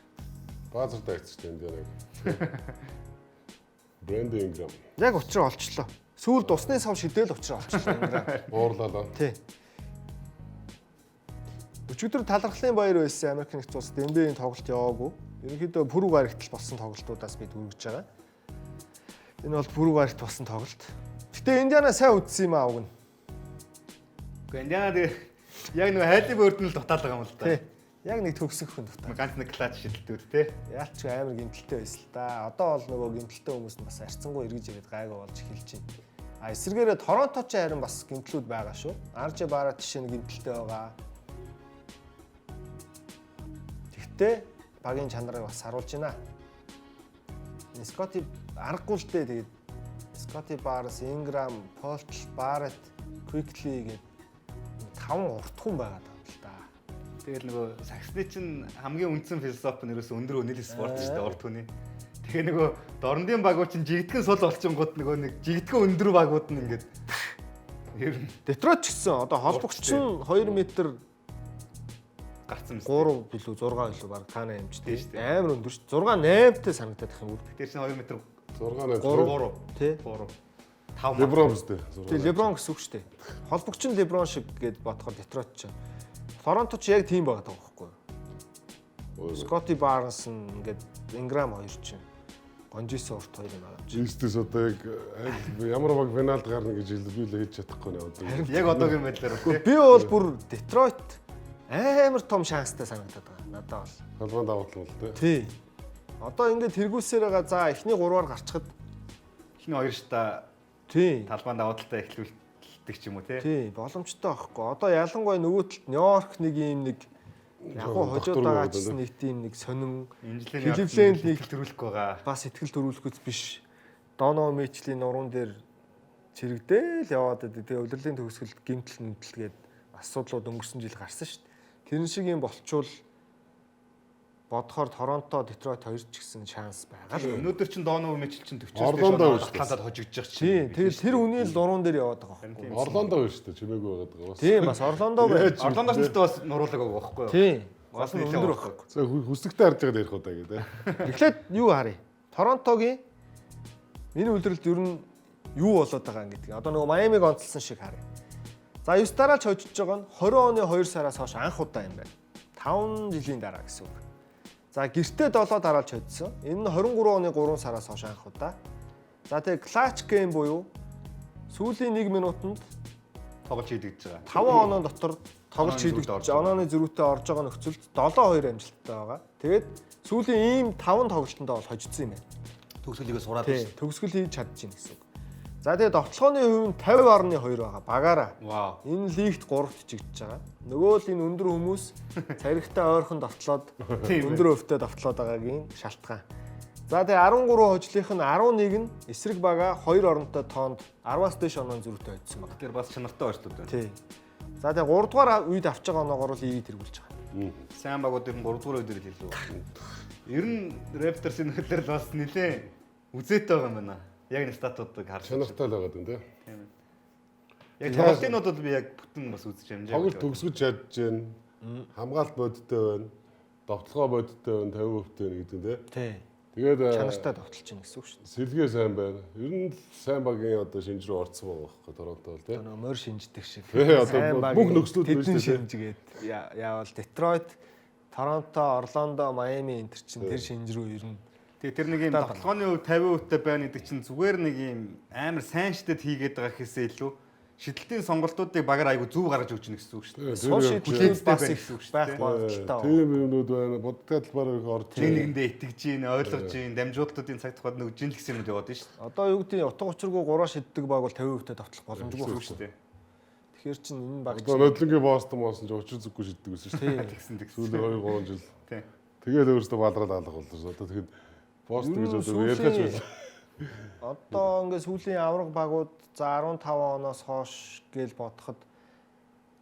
Баазар дайцч энэ дээр. Брэнд Инграм. Яг учраа олчлоо. Сүүл дусны сав шидэл учраа олчлоо Инграм. Уурлаа. Тий. Өчигдөр талархлын баяр байсан Америк нэгдсэн улсад NBA-ийн тоглолт яваагүй. Ерөнхийдөө пүрэв гарагт болсон тоглолтуудаас бид үргэж байгаа. Энэ бол пүрэв гарагт болсон тоглолт. Гэтэ Индиана сайн үдсэн юм аа уг нь. Гэхдээ Индиана яг нэг хайлын бөөрдөн л дутаал байгаа юм л да. Тий. Яг нэг төгсөх хүн дутаа. Ганц нэг клач шилдэлтүүд те. Яалч амар гэмтэлтэй байсан л да. Одоо бол нөгөө гэмтэлтэй хүмүүс нь бас арцсангүй эргэж ирээд гайгүй болж эхэлж байна. А эсвэргээрээ Торонто ч харин бас гэмтлүүд байгаа шүү. RJ Barrett жишээ нь гэмтэлтэй байгаа. Тэгтээ багийн чанарыг бас харуулж байна. Scotty аргагүй л дээ тэгээд Scotty Barnes, Ingram, Polch, Barrett, Quickly гэдэг 5 урт хүн байгаа даа л да. Тэгэл нөгөө саксны чинь хамгийн үндсэн философи нь ерөөсө өндөр өнөлийн спорт шүү дээ урд хүний. Тэгээ нөгөө дорндын багууд чинь жигдгэн сул олчингууд нөгөө нэг жигдгэн өндөр багууд нь ингээд ер нь Детройт ч гэсэн одоо холбогч нь 2 метр гарцсан мэт. 3 билүү 6 билүү баг таана хэмжтэй шүү дээ. Амар өндөр шүү. 6 8-тай санагдаад их юм уу? Тэр чинь 2 метр 6-аас 3 Тий. 5 Леброн үстэй. Тэгээ Леброн гэсэн үг шүү дээ. Холбогч нь Леброн шиг гээд бодохоор Детройт ч. Торонто ч яг тийм байгаа байхгүй юу? Scotty Barnes ингээд Ingram хоёр чинь гонжисэн урт хоёр юм аа. Жинстэс одоо яг ямар баг финалд гарна гэж би л хийж чадахгүй нэ. Яг одоогийн байдлаар Гэхдээ би бол бүр Детройт амар том шанстай санагдаад байгаа. Надад бол. Халбан даваатлал тий. Тий. Одоо ингээд тэргүүлсээр байгаа. За эхний 3-аар гарчхад ихний 2 шта тий. талбайн давааталтай эхлүүлдэг ч юм уу те. Тий, боломжтой байхгүй. Одоо ялангуяа нөгөө талд Нью-Йорк нэг юм нэг яг хожоод байгаа ч гэсэн нэг тийм нэг сонин Кливленд нэг төрүүлэх байгаа. бас ихтгэл төрүүлэхүйц биш. Доно Мичлийн нуруунд дээр цэрэгдээл яваад байдаг. Тэгээ удирдлагын төгсгөлд гэмтэл нүдэлгээд асуудлууд өнгөрсөн жил гарсан шүү дээ. Тэр шиг юм болчвол бодохоор Торонто, Детройт хоёр ч гэсэн шанс байгаа л. Өнөөдөр чин Доно Мичл чин 40-оос Орландо дээш талаад хожигдж байгаа Тий, чинь. тэгэл тэр үний л нуруунд дээр яваад байгаа байхгүй. Орландо байна шүү дээ. Чимээгүй байгаад байгаа. Тийм бас Орландо байна. Орландоос нь бас нуруулаг байгаа байхгүй юу? Тийм. Бас Бас нэлээд өндөр байхгүй. байхгүй. За хүсэгтэй харж байгаа ярих удаа гэдэг. Эхлээд юу харъя? Торонтогийн миний үйлдвэрлэлд ер нь юу болоод байгаа юм гэдэг. Одоо нөгөө Майамиг онцлсан шиг харъя. За 9 дараач хожиж байгаа нь 20 оны 2 сараас хойш анх удаа юм байна. 5 жилийн дараа гэсэн үг. За гэртээ 7 дараалж хоцсон. Энэ нь 23 оны 3 сараас хойш анх удаа. За тэгээ clutch game буюу сүүлийн 1 минутанд Тоглож хийдэг гэж байгаа. 5 оноо дотор тоглож Онооны хийдэг зүрхт орж онооны зөрүүтэй орж байгаа нөхцөлд 7-2 амжилттай байгаа. Тэгээд сүүлийн ийм 5 тоглолтондоо бол хожигдсон юм байна. Төгсгөлийгөө сураад Тий, төгсгөл хийж чадчихна гэсэн үг. За тэгээд довтлооны хувь нь 50.2 байгаа. Багаараа. Вау. Энэ лигт 3-т чигдэж байгаа. Нөгөө л энэ өндөр хүмүүс царигтай ойрхон довтлоод өндөр өвтөд довтлоод байгаагийн шалтгаан. За тэгээ 13 хожлынх нь 11 нь эсрэг бага 2 оронтой тоонд 10-аас дээш оноо зөрүүтэй хоцсон байна. Тэр бас чанартай ойртууд байна. Тий. За тэгээ 3 дугаар үед авч байгаа оноогоор л ийг тэргүүлж байгаа. Сайн багууд ер нь 3 дугаар өдөр хэлээ. Ер нь Raptors-ийн хөдлөл бас нэлээ үзээтэй байгаа юм байна. Яг нэг статуудыг харж Чанартай л байгаа юм тий. яг тоглолтынууд бол би яг бүтэн бас үзэж амжаа. Тоглолт төгсгөж чадж байна. Хамгаалт бодиттой байна. Довтлогоо бодиттой байна 50% гэдэг нь тий. Тий. Тэгээд Чанартай довтолж байна гэсэн үг шүү дээ. сэлгээ сайн байна. Ер нь сайн багийн одоо шинж рүү орцсон байгаа байхгүй Торонто бол тий. Нөгөө морь шинждэг шиг. Тий, одоо бүх нөхцлүүд байна тэдэн шүү дээ. шинжгээд яавал Детройт, Торонто, Орландо, Майами энэ төр чинь тэр шинж рүү ер нь Тэгээ тэр нэг юм тоглооны хувь 50% байна гэдэг чинь зүгээр нэг юм амар сайн шидэд хийгээд байгаа гэхээсээ илүү шидэлтийн сонголтуудыг багаар айгу зөв гаргаж өгч гэнэ гэсэн үг шүү дээ. суул шийдлүүд бас их байх Тийм боломжтой. юмнууд байна. Бодтой талбараар их орж Нэг нэгэндээ итгэж гин, ойлгож гин, дамжуулалтуудын цаг тухайд нэг жин л гэсэн юм яваад байна шүү дээ. Одоо юу гэдэг нь утга учиргүй 3 шиддэг баг бол 50% давтлах боломжгүй Гэсэн үг байх шүү шүү. дээ. Тэгэхээр чинь энэ баг Одоо нодлонгийн Бостон ч очир зүггүй шиддэг гэсэн шүү дээ. Тэгсэн. Сүүлийн 2-3 жил. Тий. Тэгээд өөрөөсөө бадрал алга болсон шүү. Одоо тэгэхэд Бостон гэж одоо ярих гэж байна. Одоо ингээд сүүлийн авраг багууд за 15 оноос хойш гэж бодоход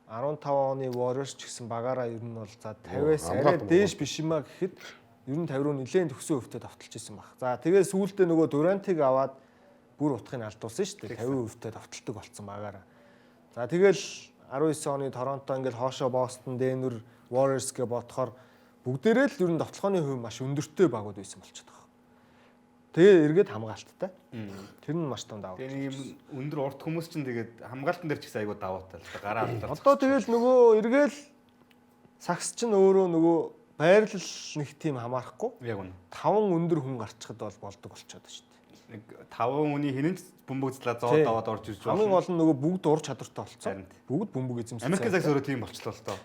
15 оны Warriors ч гэсэн багаараа ер нь бол за 50-аас арай дээш биш юм а гэхэд ер нь 50 руу нэлээд төгсөн хөвтөд авталж исэн баг. За тэгээ сүүлдээ нөгөө Durant-ыг аваад бүр утгыг алдуулсан шүү дээ. 50 хөвтөд авталдаг болсон багаараа. За тэгэл 19 оны Торонто ингээл хоошоо Бостон, Денвер, Warriors гэж бодохоор бүгдээрээ л ер нь довтлооны хувь маш өндөртэй багууд байсан болчиход байгаа. Тэгээ эргээд хамгаалттай. Тэр нь маш том давуу. Тэгээ ийм өндөр урт хүмүүс чинь тэгээд хамгаалтан дээр ч гэсэн айгүй даваатай л да гараа алдаад. Одоо тэгэл нөгөө эргээл сакс чинь өөрөө нөгөө байрлал нэг тийм хамаарахгүй. Яг үнэ. 5 өндөр хүн гарчхад бол болдог болчиход байна шүү дээ. Нэг 5 хүний хинэн ч бөмбөгцлээ зоод аваад орж ирж хамгийн гол нь нөгөө бүгд ур чадвартай болцсон. Бүгд бөмбөг эзэмшсэн. Америк загс өөрөө тийм болчлоо л доо.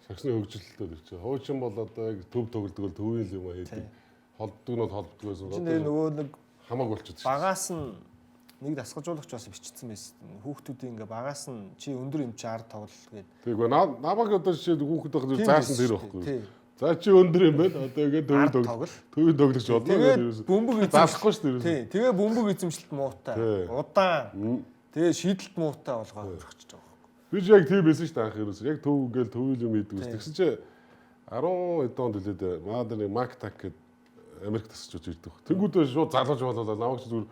Саксны хөгжилтэй тэр чинь. Хуучин бол одоо яг төв тоглодог л төвийн юм хийдэг. Холддог нь холддог байсан. Тэгээ нөгөө нэг хамааг болчиход шүү. багаас нь нэг дасгалжуулагч бас бичсэн байсан. Хүүхдүүдийн ингээ багаас нь чи өндөр юм чи ард тоглол гээд. Тэгвэл намайг одоо жишээ хүүхэд байхад заасан тэр байхгүй. За чи өндөр юм байна. Одоо ингээд төвийн тоглогч болно. Тэгээд бөмбөг заахгүй шүү дээ. Тэгээ бөмбөг эзэмшилт муутай. Удаан. Тэгээ шийдэлт муутай болгоо өргөж байгаа. Би ч яг тийм байсан шүү дээ анх ерөөс. Яг төв ингээл төвийн юм хийдэг ус. Тэгсэн чи 10 эд онд хэлээд маадар Мактак гэдэг Америк тасч үж ирдэг. Тэнгүүдээ шууд залгаж болоо намайг зүгээр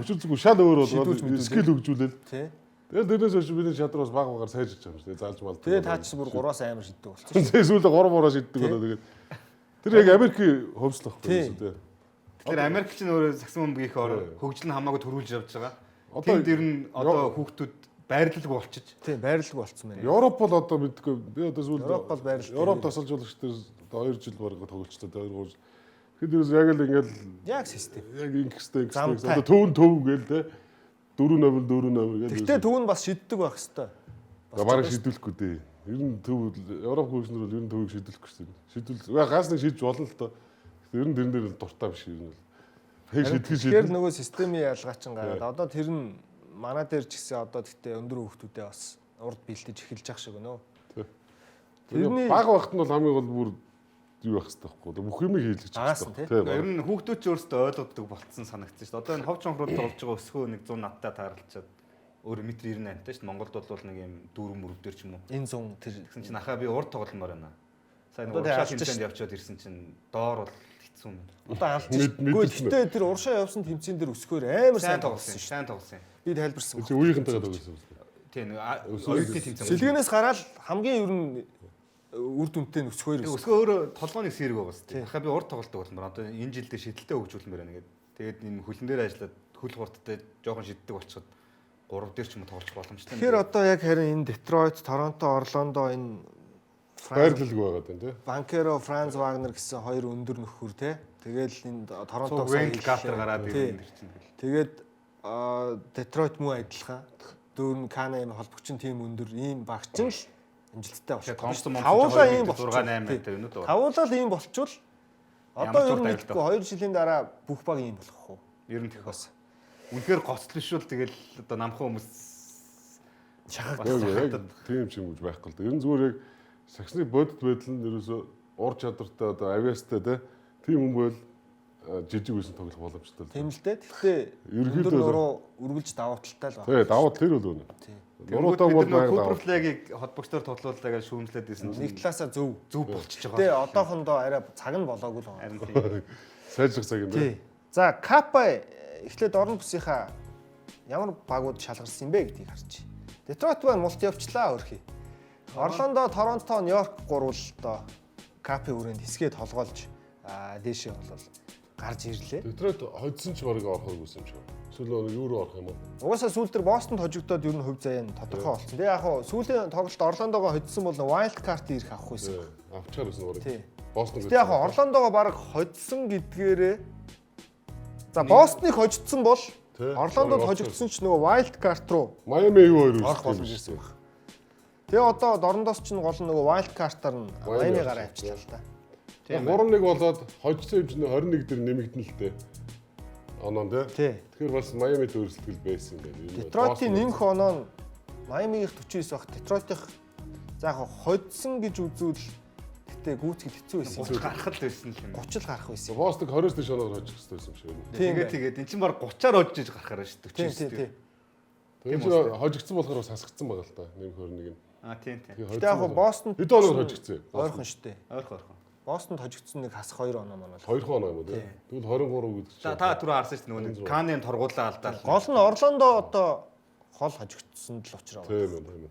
өчигдгүй шал өөр болоод скил хөгжүүлээл. Тэгэл дээрээс хойш бидний чадвар бас баг багаар сайжирч байгаа юм шүү дээ. Заалж мал. Тэгээ таач бүр 3-аас амар шиддэг болчихсон. Тэгээ сүүлдээ 3-3-аас шиддэг болоо тэгээд тэр яг Америкийн хөвслөх байсан үү. Тэгэхээр Америк ч өөрөө саксон бөмбөгийг хөгжил нь хамаагүй төрүүлж явж байгаа. Тэнд дэр нь одоо хүүхдүүд байрлалгүй болчих. Тийм байрлалгүй болцсон байна. Европ бол одоо мэдгүй. Би одоо сүүлд Европ бол байрлал. Европ тасалжуулагч дээр 2 жил бараг тоглолцтой 2 жил. Тэгэхээр яг л ингээл Яг систем. яг ингэстэй одоо төв гээл те 4-0 4-0 гээл. Гэтэ төв нь бас шиддэг байх хэвээр. Бараг шийдвэрлэхгүй дээ. Ер нь төв Европ хөгжнөр бол ер нь төвийг шийдвэрлэхгүй шүү дээ. Шийдвэл гаас нэг шийдж болно л доо. Ер нь тэрэн дээр л дуртай биш ер нь. Тэг шийдэх Тэгэхээр нөгөө системийн ялгаа чинь гараад одоо тэр нь манай дээр ч гэсэн одоо тэгтээ өндөр хүүхдүүдээ бас урд бэлдэж эхэлж явах шиг өнөө. Тэрний баг багт нь бол хамгийн гол бүр юу байх хэрэгтэй байхгүй. Бүх юм хийлгэж байгаа. Ер нь хүүхдүүд ч өөрсдөө ойлгодог болцсон санагдсан шүү дээ. Одоо энэ ховч онхрууд тоглож байгаа өсгөө нэг 100 надтай тааралчаад өөр метр 98-тай шүү дээ. Монголд бол нэг юм дүүрэн мөрөв дээр ч юм уу. Энэ 100 тэр тэгсэн чинь ахаа би урд тогломоор байна. Сайн нэг уршаа тэмцээнд явчаад ирсэн чинь доор бол хэцүү юм. Одоо алдчихгүй. Гэтэ тэр уршаа явсан тэмцээн дээр өсгөөр амар сайн тоглосон шүү. Сайн тоглосон. Би тайлбарсан. Чи үеийнхэнтэйгээ тоглосон юм байна. Тийм нэг оюутны тэмцээн. Сэлгэнээс гараад хамгийн ер нь үр дүнтэй өсгөөр. Өсгөө өөрөө толгойн сэрэг байгаа шүү. Ахаа би урд тоглолтог болмоор одоо энэ жилдээ шидэлтэй хөгжүүлмээр байна гэдэг. Тэгээд энэ хөлн дээр ажиллаад хөл хурдтай жоохон шиддэг болчиход 3 дээр ч юм уу тоглох боломжтой. Тэгэхээр одоо яг харин энэ Детройт, Торонто, Орландо энэ байрлалгүй байгаа юм тий. Банкеро, Франц Вагнер гэсэн хоёр өндөр нөхөр тий. Тэгэл энэ Торонто Галтер гараад ирсэн дэр чинь. Тэгээд Детройт муу адилхан. Дөрн Кана юм холбогчин тим өндөр ийм багч нь л амжилттай болчихсон. Тавуулаа ийм 6 8 тэр юм уу? Тавуулаа л ийм болчвол одоо ер нь мэдгүй 2 жилийн дараа бүх баг ийм болох уу? Ер нь тэгэх бас. Үнэхээр гоцлошвол тэгэл одоо намхан хүмүүс шахаад тийм ч юм уу байхгүй л да. Ер нь зүгээр яг саксны бодит байдал нь ерөөсөө ур чадвартай одоо авиастай тийм хүн байл жижиг үсэн тоглох боломжтой л. Тийм л дээ. Гэхдээ өндөр нуруу үргэлж давуу талтай л байна. Тий, давуу тал тэр бол үнэ. Нуруутай бол Куперфлагийг холбогчдоор тоглууллаа гэж шүүмжлээд байсан. Нэг талаасаа зөв болчихж байгаа. Тэгээ одоохондоо арай цаг нь болоогүй л байна. Сайжрах цаг юм байна. За, Капа эхлээд орон бүсийнхаа ямар багууд шалгарсан юм бэ гэдгийг харчих. Детройт байна мулт явчлаа өөрхий. Орландо, Торонто, Нью-Йорк гурвал одоо Капи хүрээнд хэсгээд толгоолж дээшээ болол гарч ирлээ. Детройт хоцсон ч барыг орохоор үсэн юм шиг. Сүүл юу руу орох юм бол? Угаасаа сүүл дээр Бостонд хожигдоод ер нь хөв заяа нь тодорхой болсон. Тэгээ яг хуу сүүлийн тоглолт Орландогоо хоцсон бол Wild Card ирэх авах байсан. Авчаар байсан барыг. Тий. Бостон. Тэгээ яг хуу Орландогоо бараг хоцсон гэдгээрээ за Бостоныг хожигдсон бол Орландод хожигдсон ч нөгөө Wild Card руу Miami юу хоёр орох боломж ирсэн баг. Тэгээ одоо Дорндоос ч гол нь нөгөө Wild Card-аар нь Miami гараа авчлаа л да. Тийм 3-1 болоод хожсон хэмжээ 21 дээр нэмэгдэн л дээ. Оноо тий. Тэгэхээр бас Miami төрөлсгөл байсан юм байна. Детройтын нэмэх оноо нь Miami-ийн 49 баг. Детройтын за яг хоцсон гэж үзвэл Гэтэ гүйцэд хэцүү байсан. 30 гарах л байсан л юм. 30 л гарах байсан. Боостог 20-с дэш оноор хожих хэрэгтэй байсан юм шиг байна. Тэгээд эн чинь баг 30-аар хожиж гарахаар шүү дээ. Тийм. Тэгээд чи хожигдсан болохоор бас хасагдсан байгаа л та. Нэм 21. Тийм. Гэтэ яг Бостонд хэд оноор хожигдсан? ойрхон штэ. Ойрхон. Бостонд хожигдсон нэг хасах 2 оноо манаа. 2 оноо юм уу те? Тэгвэл 23 гэдэг чинь. Та түрүү харсан шүү дээ нөгөө Канын тургуулаа алдаал. Гол нь Орлондо одоо хол хожигдсон л учраас. Тийм ээ.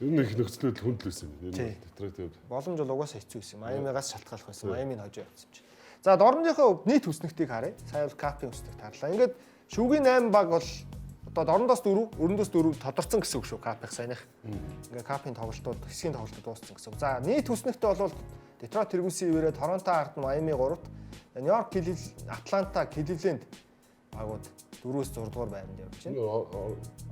Ер нь их нөхцөлөд хүнд л байсан юм. Тийм. Детройт. Боломж бол угаасаа хэцүү байсан. Майамигаас шалтгаалх байсан. Майамиг хожоо явуулсан чинь. За дорнодынхоо нийт хүснэгтийг харъя. Сая бол капын хүснэгт харлаа. Ингээд шүүгийн 8 баг бол одоо дорнондоос 4, өрөөндөөс 4 тодорцсон гэсэн үг шүү. Капих саяных. Ингээд капын тоглолтууд, хэсгийн тоглолтууд дууссан гэсэн үг. За нийт хүснэгтээ бол Детройт Тэргүүсийн ивэрэ Торонто ард Майами 3-т, Нью-Йорк, Атланта, Кливленд багууд 4-өөс 6 дугаар байранд явж байна.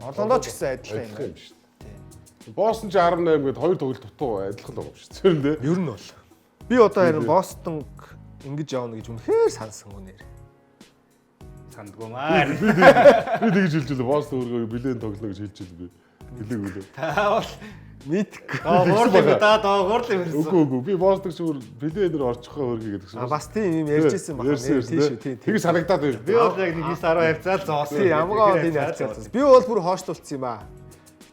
Орлондоо ч гэсэн адилхан юм байна. Тийм. Бостон ч 18 гээд 2 тоглолт дутуу адилхан л байгаа шүү дээ. Тэр нэ. Ер нь бол. Би одоо харин Бостон ингэж явна гэж үнэхээр сансан үнээр. Сандгүй маа. Би тэгж хэлж байлаа. Бостон өөрөө билэн тоглоно гэж хэлж байлаа би. Билэг үлээ. Та бол Мэдхгүй. доогуур л юм. Үгүй. Би Бостон ч өөр билэнээр орчихоо хөргий гэдэг чинь. Бас тийм юм ярьжсэн байна. Тийм. Тэг санагдаад байна. Би бол яг 1-10 хавцаал зоосон. Тийм ямгаа энэ хавцаалсан. Би бол бүр хойшлуулсан юм аа.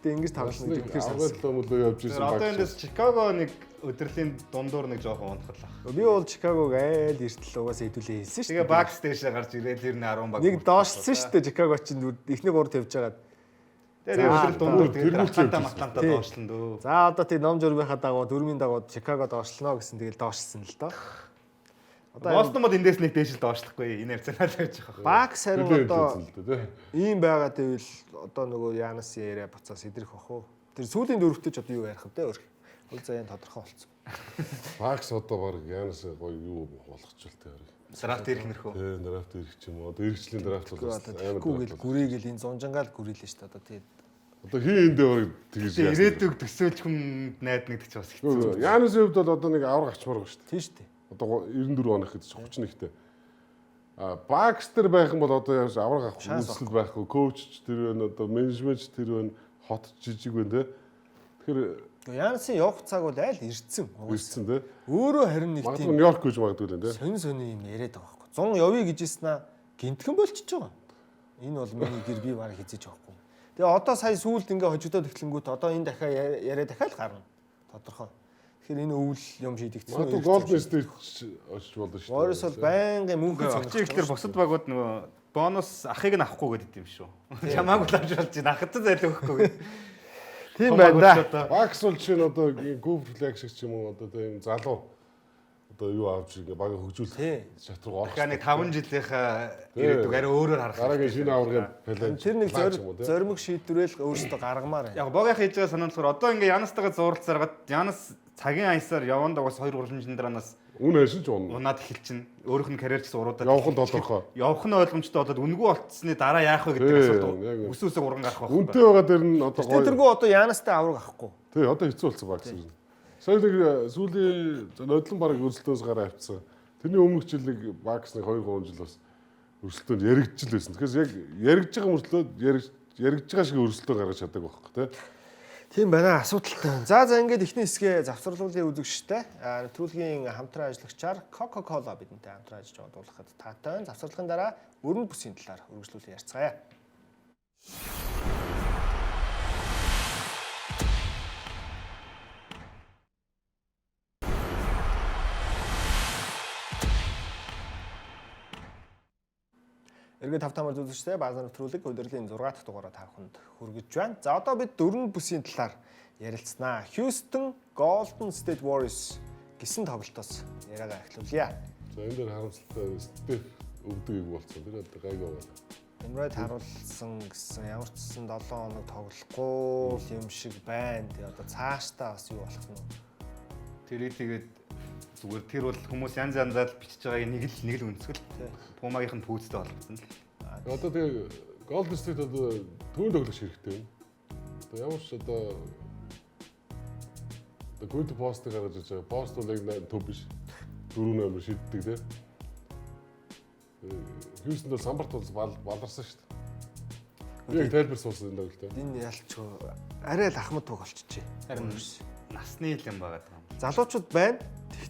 Гэтэ ингэж тоглоно гэж үнэхээр сансан. Авгаалт мөлөө явж ирсэн баг. Одоо эндээс Чикаго нэг өдрлийн дундуур нэг жоохон унтхарлаа. Би бол Чикагог айл эртэл угаасаа хэдүүлээ хэлсэн шүү. Тэгээ Бакс дэшээ гарч ирээд ер нь 10 баг. Нэг доошлсон шүү дээ Чикаго чинь эхний 3 тавьж байгаад. Тэгээ өдрөл дундуур тэгээ Атланта доошлон дөө. За одоо тийм ном журмынхаа дагуу 4-ийн дагуу Чикаго доошлно гэсэн тэгэл доошлсон л доо. Бостон бол эндээс нэг дээшил доошлохгүй энэ хавцаанаа л байж байгаа. Бакс харин одоо ийм байгаад байвал одоо нөгөө Янас яриа буцаас идрэх бах уу. Тэр сүүлийн дөрөвтэй ч одоо юу ярих вэ өөр. Хөл заяа тодорхой болсон. Бакс одоо баг Янас гоё юу болгочихвол тэр. Драфт ирэх нэрхүү. Тий, драфт ирэх ч юм уу. Одоо иргэжлийн драфт бол Гүүгэл гүрийгэл энэ зунжангаал гүрэлээ шүү дээ одоо тэгээд одоо хин эндээ баг тэгж яасан. Ирээдүг төсөөлж хүн найдна гэдэг ч бас хэцүү. Янас хувьд бол одоо нэг авраг авчмаар байгаа шүү дээ. тийм шүү дээ. Одоо 94 онох гэж 31-тэй. А Бакстер байх юм бол одоо яаж авраг авах үйлсэл байхгүй. Коуч тэр байна, одоо менежмент тэр байна, хот жижиг байна те. Тэгэхээр Янасын явах цаг бол айл ирцэн. ирсэн те. Өөрөө харин нэг Магадгүй тийм Нью-Йорк гэж магадгүй л те. сонь юм яриад байгаа байхгүй. 100 явъя гэжсэн аа гинтгэн болчихж байгаа. Энэ бол миний гэр би бараг хизээж байхгүй. Тэгээ одоо сая сүүлд ингээ хожигдоод эхлэнгүүт одоо энэ дахиад яриа дахиад гарна. Тодорхой. Тэгэхээр энэ өвөл юм шийдэгдсэн. Магадгүй Golden State очиж болно шүү дээ. Өөрөөс бол байнгын мөнхөд Очиг ихлээр бусад багууд нөгөө бонус ахыг нь авахгүй гэдэг юм шүү. Чамаагүй л авч болж байна. Ахад зайлаа өгөхгүй гэдэг. тийм байна да. Бакс бол жишээ нь одоо Google Flag шиг ч юм уу одоо тийм залуу одоо юу авч ингээ баг хөгжүүлэх шатруу орох. Дахиад нэг 5 жилийнхаа ирээдүг арай өөрөөр харах. Дараагийн шинэ аваргын план. Тэр нэг зоримог шийдвэрэл өөрөөсөө гаргамаар байна. Яг богийнх хийж байгаа санаалцгаар одоо ингээ Янастайгаа зурлцааргаад Янас цагийн аясаар явандаа бас 2-3 жил дараанаас Үн хайшин ч унаа. унаад эхэлчин. Өөрөх нь карьер гэсэн уруудаад Явах нь толгой. Явах нь ойлгомжтой болоод үнгүй болцсны дараа яах вэ гэдэг асуулт үс-үсээ урган гарах байх. Үнтэй байгаа дэр нь одоо гоё. Тэргүү одоо Янастай авраг авахгүй. Тий, одоо хэцүү болсон Бакс юм. Сая нэг сүүлийн нодлон бараг өрсөлдөөс гараа авчихсан. Тэрний өмнөх жил нэг Бакс нэг 2-3 жил бас өрсөлдөөнд яригдчихл байсан. Тэгэхээр яг яригдж байгаа мөртлөө яригдж байгаа шиг өрсөлдөөн гаргаж чаддаг байхгүй тий. Тийм байна асуудалтай. За ингээд эхний хэсгээ завсарлуулын үзэгчтэй нэвтрүүлгийн хамтран ажиллагчаар Coca-Cola бидэнтэй хамтран ажиллаж байгаа дуулахад таатай байна. Завсарлахын дараа өрнө бүсийн талаар үргэлжлүүлэн ярьцгаая. Эргээд тавтамар үзэгчтэй баазар нэвтрүүлэг удирдлагын 6 дахь дугаараа та бүхэнд хүргэж байна. За одоо бид дөрвөн бүсийн талаар ярилцсанаа. Houston Golden State Warriors гэсэн тоглолтоос яриагаа эхлүүлье. За энэ дээр харамсалтай Стеф өвдөг юм болсон. Тэр одоо гайгүй байна. Эмрайд харуулсан гэсэн ямар ч гэсэн 7 хоног тоглохгүй юм шиг байна. Тэгээ одоо цаашдаа бас юу болох нь. Тэрийг тэгээд зүгээр тэр бол хүмүүс янз янзаар бичиж байгааг нэг л өнцгөл. Пумагийнх нь пүүцтэй болгосон л. Одоо тэгээ Golden State одоо түүн тоглох хэрэгтэй юм. Одоо ямар ч одоо гүйд пост гаргаж байгаа. Пост бол яг төв биш. 4 номер шийддэг тий. Houston бол самбарт бол баларсан шүү дээ. Яг тайлбар суусан энэ тоглолт. Энэ ялчгүй арай л ахмад туг болчихжээ. Харин насны юм байгаа юм. Залуучууд байна.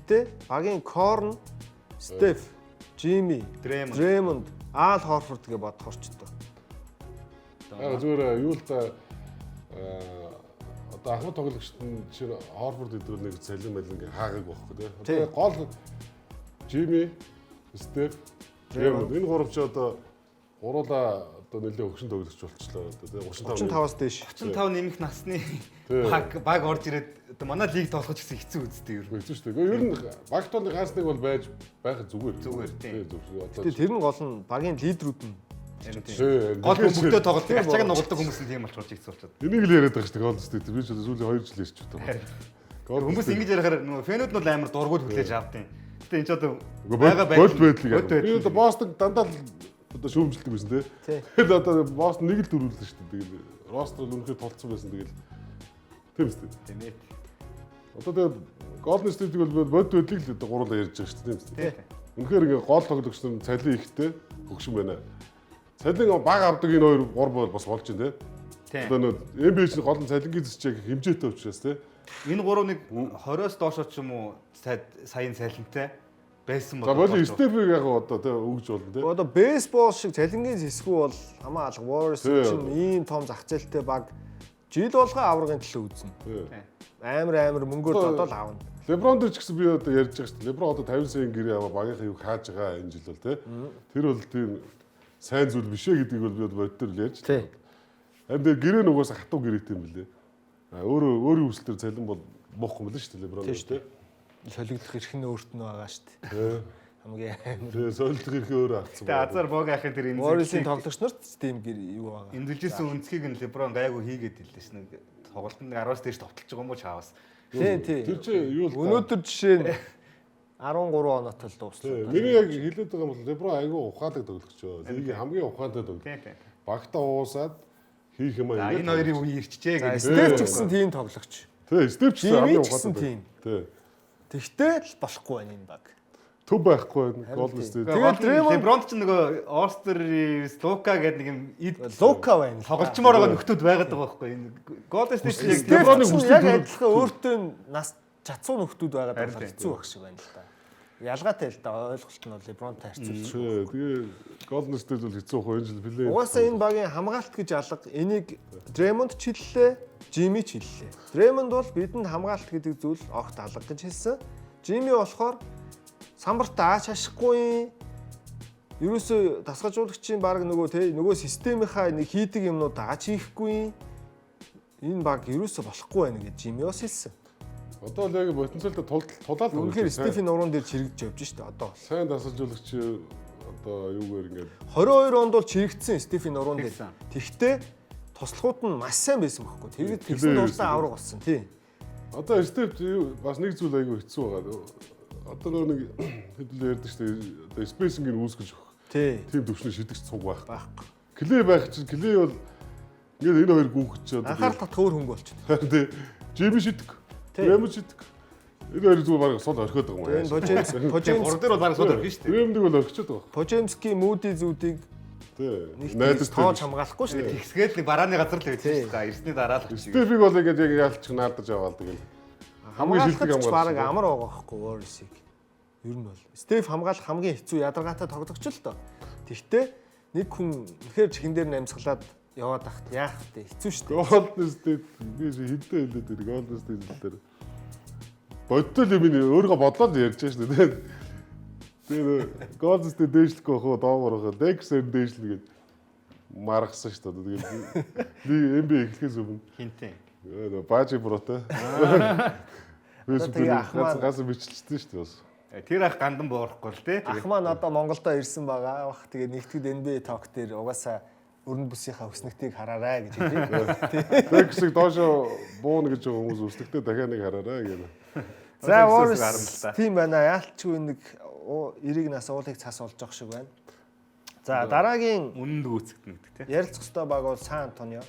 Гэхдээ багийн Корн, Стеф, Жими, Дремонд, Ал Хорфорд гэж бодох орчтой. Зүгээр юу л да одоо ахмад тоглогчд нь жишээ Хорфорд гэдэг нэг цалин малин ингээ хаагааг байхгүй тий. Одоо гол Жими, Стеф, Дремонд энэ гурав ч одоо гуруула одоо нэлээд өгшин тоглогч болчихлоо одоо тий 35-аас дээш. 35 нэмэх насны баг орж ирээд одоо манай лиг тоглох гэсэн хэцүү үстэй ер нь. Хэцүү шүү дээ. Ер нь багт бол ганц нэг бол байж байхад зүгээр. Тий. Тэгээ тэр нь гол нь багийн лидерүүд нь гол бөмбөгтэй тоглолтыг ачааг нугалдаг хүмүүс нь тийм болчихж хэцүү болчиход. Энийг л яриад байгаа шүү дээ. Голд сте би ч сүүлийн 2 жил ярьж байна. Хүмүүс ингэж ярихаар нөгөө фэнүүд нь амар дургуул хүлээж авдیں۔ Гэтэ энэ ч одоо болд байдлыг. Би одоо Бостон дандаа одоо шүүмжилдэг байсан тий. Тэгэл одоо Бостон нэг л дөрүүлсэн шүү дээ. Тэгэл ростер л үнэхээр толцсон байсан. Тэгэл тийм үстэй. Тийм ээ. Одоо тэгээд Golden State бол бод байдлыг л одоо гуруулаа ярьж байгаа шүү дээ. Тийм үстэй. Үнэхээр ингээ гол тоглогч нар цалин ихтэй хөгшин байна. Цалин баг авдаг энэ хоёр гур бол бас болж байна тий. Одоо нөө NBA-ийн гол нь цалингийн зэчээг хэмжээтэй учраас тий. Энэ гурав нэг 20-оос доошоо ч юм уу саяын цалинтай байсан бол. За боли Стефиг яг одоо тий өгж болно тий. Одоо бейсбол шиг цалингийн зэсгүй бол хамаа алга Warriors чинь ийм том зах зээлтэй баг жил болгоо аврагын төлөө үзнэ. Амар мөнгөөр одоо л аавна. Леброн дээр ч гэсэн би одоо ярьж байгаа шүү дээ. Леброн одоо 50 сая гэрээ аваа багийнхаа юг хааж байгаа энэ жил бол тий. Тэр бол тийм сайн зүйл биш ээ гэдгийг бол би бодит төр л ярьж байна. Энд дээр гэрээ нугаас хатуу гэрээтэй юм билээ. Өөрийн үсэлтээр цалин бол буухгүй юм л шүү дээ Леброн тий. Солигдох эрх нь өөрт нь байгаа шүү дээ. Хамгийн амар. Тэгээ солигдох эрхээ өөрөө авцсан. Тэгээ азар бог ахын тэр Warriors-ийн тоглогч нарт тийм гэр юу байгаа. Эндэлжсэн үнцгийг нь Леброн гайгүй хийгээд хэллээ шнэ. Тоглолтод 10-аас дээш товтолж байгаа юм уу чаавас. Тий. Тэр чинь юу л өнөөдөр жишээ нь 13 оноотой л дууссан. Миний яг хэлээд байгаа юм бол Леброн айгүй ухаалаг тоглогч. Лигийн хамгийн ухаантай тоглогч. Багтаа уусаад хийх юм аа. Энэ хоёрын үе ирчихжээ гэж. Стеф ч гэсэн тийм тоглогч. Тий, Стеф ч гэсэн хамгийн ухаантай. Тий. Тэгтээ л болохгүй байна энэ баг. Төв байхгүй байна. Golden State. Тэгээд Леброн ч нөгөө Остер Лука гэдэг нэг юм Лука байна. Тоглолчмоор байгаа нөхдүүд байгаад байгаа байхгүй. Энэ Golden State яг Леброныг яг адилхан өөртөө нас чацуу нөхдүүд байгаад байгаа хэцүү байх шиг байна л да. Ялгаатай л да ойлголт нь Лебронтой харьцуулж. Тэгээ Golden State бол хэцүү хөө энэ жил плей. Угаасаа энэ багийн хамгаалт гэж алга энийг Дремонд ч хэллээ, Жими ч хэллээ. Дремонд бол бидэнд хамгаалт гэдэг зүйл огт алга гэж хэлсэн. Жими болохоор самбарт аач хашихгүй ерөөсөө дасгалжуулагчийн баг нөгөө системийнхаа нэг хийдэг юмнууд аач хийхгүй энэ баг ерөөсөө болохгүй байна гэж Жими бас хэлсэн. Одоо л яг потенциалтай тулаад үнэхээр Стефен уран дээр чирэгдэж явж штэ одоо. Сайн дасгалжуулагч одоо юугаар ингээд 22 онд бол чирэгдсэн Стефен уран дээр. Тэгтээ туслахууд нь маш сайн байсан байхгүй. Тэгээд тэгсэн дуртай авраг болсон тий. Одоо Стеф бас нэг зүйл айгүй хэцүү байгаа. Одоо нэг хэдүүлээ ярьдаг шүү дээ. Одоо спейсингийг үүсгэж өгөх. Тийм төвшний шидэгч цуг байхгүй. Клей байх чинь клей бол ингээд энэ хоёр гүнхэж одоо анхаарал татах өөр хөнгө болчихно. Тий. Жими шидэг. Рэм шидэг. Энэ хоёр зүгээр баг сул орхиод байгаа юм аа. Пожемс гур дээр бол баг сул орхино шүү дээ. Рэмдэг бол орхичод байгаа. Пожемский мууди зүүдийг найдаж тоож хамгаалахгүй шүү дээ. Тэгсгээд нэг барааны газар л байдаг шүү дээ. Ирсний дараа л гэж. Стефиг бол ингээд яг яалтч наадаж аваад тэгэл. Хамгаалахч баг амар байгаа байхгүй Warriors-ыг. Ер нь бол Стеф хамгаалах хамгийн хэцүү ядаргаатай тоглогч л доо. Тэгтээ нэг хүн ихэр чихэн дээр намсгалаад яваад ахт яах вэ? Хэцүү шүү дээ. Golden State би хэддээ хэлээд байдаг Golden State дээр. Бодтол юм өөрийгөө бодлоод ярьж байгаа шүү дээ. Тэгээ Golden State дээшлэхгүй хөө доогоор хөө Lakers дээшлэн гээд маргасан шүү дээ. Тэгээд би NBA эхлэхээс өмнө хинтээ. Бажи бротой. Facebook-ээр газ бичлэлтэй шүү дээ бас. Тэр ах гандан буурахгүй л тий. Ах маань одоо Монголдо ирсэн байгаа. Бах тэгээд нэгтгэд NBA talk дээр угаасаа өрн бүсийнхаа өснөгтийг хараарай гэж хэлээ. Тэгсэг доошо бууна гэж хүмүүс өснөгтөө дахиад нэг хараарай гэнэ. За Warriors тийм байна. Яалтчгүй нэг эрийг нас уулыг цас олж явах шиг байна. За дараагийн үнэнд гүйцэгдэнэ гэдэг тий. Ярилцах ёстой баг бол Сан Антонио.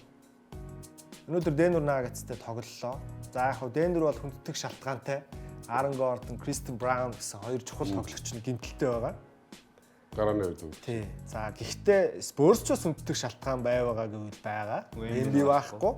Өнөөдөр Денвер Наггетстэй тоглолоо. За яг хөө Денвер бол хүнддэг шалтгаантай. Aaron Gordon, Christian Brown гэсэн хоёр чухал тоглогч нь гэмтэлтэй байгаа. Гарааны үед. Тий. За гэхдээ Spurs ч бас хүнддэг шалтгаан байваа гэвэл байгаа. Эмби байхгүй.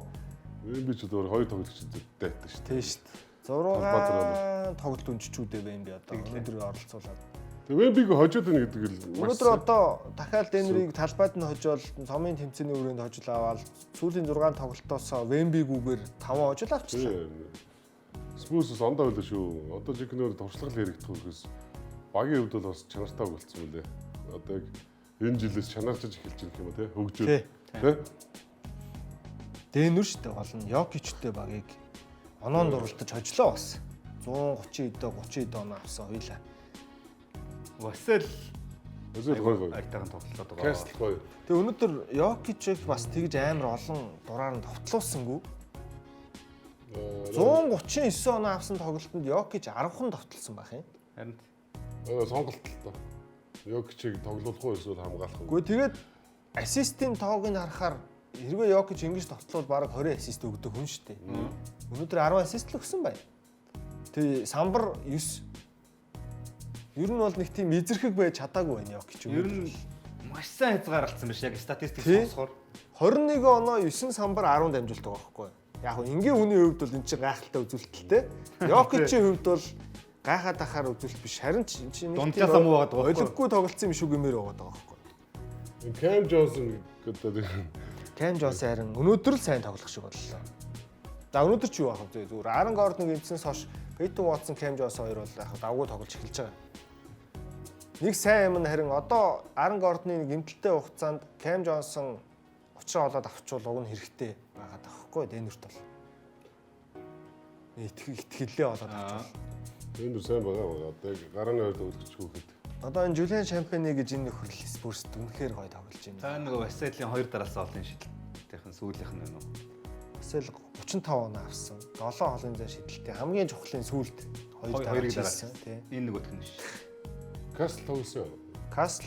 Эмби ч өөр хоёр тоглогч дайтай шүү дээ. Тий шүү дээ. 6 тоглолт өнччүүдээ Вемби одоо өнөөдөр оролцуулаад. Тэгээ Вембиг хожоод байна гэдэг л Өнөөдөр одоо дахиад Денверийг талбайд нь хожоод цомын тэмцээний өрөөнд хожил аваад сүүлийн 6 тоглолтоос Вембигүүгээр 5 хожил авчихлаа. Спurs ондоо байлаа шүү. Одоо жигнээр туршлага хэрэгдэх үгээс багийн хувьд бол бас чанартай болцсон мөлий. Одоо яг энэ жилээс чанарчж эхэлж байгаа юм тий хөгжөө. Тий. Денвер штэ гол нь Йокичтэй багийг оноонд дурлаж хожлоо бас. 130 оноо авсан хоёлаа. Васел гоё. айтайхан тоглолцоод байгаа. Кастл гоё. Тэгээ өнөөдөр Йокичийг бас тэгж амар олон дураар нь товтлуулсангүй. 139 оноо авсан тоглолтод Йокич 10хан товтлсон байх юм. Харин Сонголт л тоо. Йокичийг тоглуулах уу эсвэл хамгаалах уу? Гэхдээ тэгээд ассистийн тоог нь харахаар хэрвээ Йокич ингэж товтлол баг 20 ассист өгдөг хүн шүү дээ. Өнөөдөр 10 ассист л өгсөн байна. Тэгээ самбар 9. Ер нь бол нэг тийм эзэрхэг байж чадаагүй байна Йокич. ер нь маш сайн хязгаарлалцсан биш яг статистик сонсохоор 21 оноо 9 самбар 10 дамжуулт байгаа байхгүй. Яг нь энгийн хүний хувьд бол эн чинь гайхалтай үзүүлэлттэй. Йокичийн хувьд бол гайхаад ахаар үзүүлэлт биш. Харин ч нэг дунджаасаа муу байгаа байхгүй. Олиггүй тоглолцсон юм шүү гэмээр байгаа байхгүй. Cam Johnson гэдэг Cam Johnson харин өнөөдөр л сайн тоглох шиг боллоо. За өнөөдөр ч юу аах вэ? Зүгээр Aaron Gordon гэмцснээс хойш Peyton Watson, Cam Johnson хоёр бол яг давгүй тоглож эхэлж байгаа. Нэг сайн юм нь харин одоо Aaron Gordon-ы гэмтэлтэй хугацаанд Cam Johnson учраа олоод авчвал уг нь хэрэгтэй байгаа даахгүй Денверт бол. Итгэлээ олоод авчвал. энэ сайн байгаа. Одоо гарааны ойд өгчихгүй хэд. Одоо энэ Julian Champagny гэж энэ нөхрөл Spurs үнэхээр гоё тоглож байна. та нөгөө Васелийн 2 дараасаа олон шидэлтийнхэн сүүлийнх нь байна уу? Басэл 35 оноо авсан. 7 хоолын зай шидэлтэй хамгийн чухлын сүүлд 2 хоёрыг дараасан тий. Энэ нөгөөх нь шүү. Кастл тоглосон юм. Касл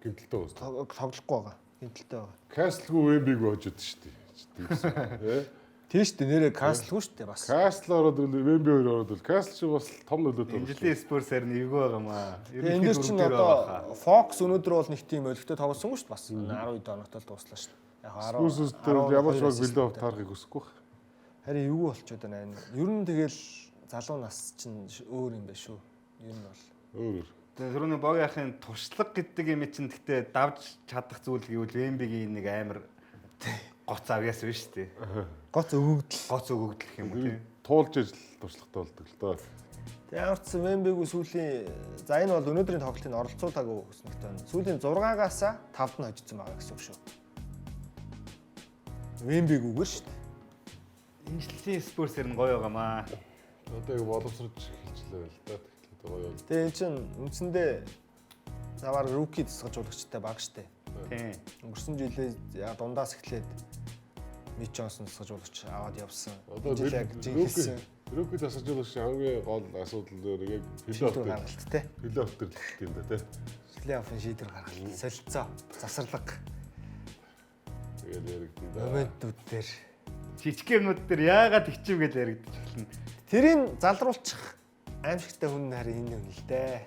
Гэмтэлтэй уус. тоглохгүй байгаа. Гэмтэлтэй байгаа. Кастлгүй Вембиг хожоод шүү дээ. Тийш дээ нэрээ Каслгүй шүү дээ бас. Кастл ороод Вемби хоёр ороод Кастл чи бас том нөлөөтэй Энэ жилийн Спурсээр нь эвгүй байгаа маа. Тэгээ энэ дэр чинь одоо Fox өнөөдөр бол нэг тийм өлегтэй тоглосонгүй шүү дээ бас. 12 оноотой л дууслаа шүү дээ. Яг 10 ямар ч баг бэлээ автаарахыг хүсэхгүй байх. Харин эвгүй болчиход байна. Ер нь тэгэл залуу нас чинь өөр юм байна шүү. Ер нь бол Өөр. Тэгээ түрүүний Богиахын туршлага гэдэг юм чинь гэхдээ давж чадах зүйл гэвэл Вембигийн нэг амар гоц авьяас биш үү? гоц өгөгдөл. Гоц өгөгдөл гэх юм уу тийм. Туулж ижил туршлагатай болдог л доо. Тэгээ ямар ч Вембиг сүүлийн за энэ бол өнөөдрийн тоглолтын оролцуулаагүй гэснээр тань. Сүүлийн 6-аас 5-д нь хожсон байгаа гэсэн үг шүү. Вембиг үгээр шүү дээ. Энэ жилийн Спурсээр нь гоё байгаа маа. Одоо яг боловсрож эхэлчихлээ л да. Тэгэхээр гоё бол. Тэгээ эн чинь үндсэндээ завар руки засгажуулагчтай баг штэ. Тийм. Өнгөрсөн жилээ дундаас эхлээд Мич Джонсон засгажуулагч аваад явсан. Одоо Энэ жил яг жинхэнэ Руки засажуулагч хамгийн гол асуудал дээр яг шийдвэр гаргалт те. плей-офф төрлөлт юм да тий. Плей-оффын шийдвэр гаргалт. Солилцоо, засварлага, Тэгээд яригдсан да. моментууд дээр Жижигэмнүүд дээр яагаад ихчив гэж яригдчих эхэлнэ. тэрийг залруулчих аимшигтай хүн харин энэ юм л дээ.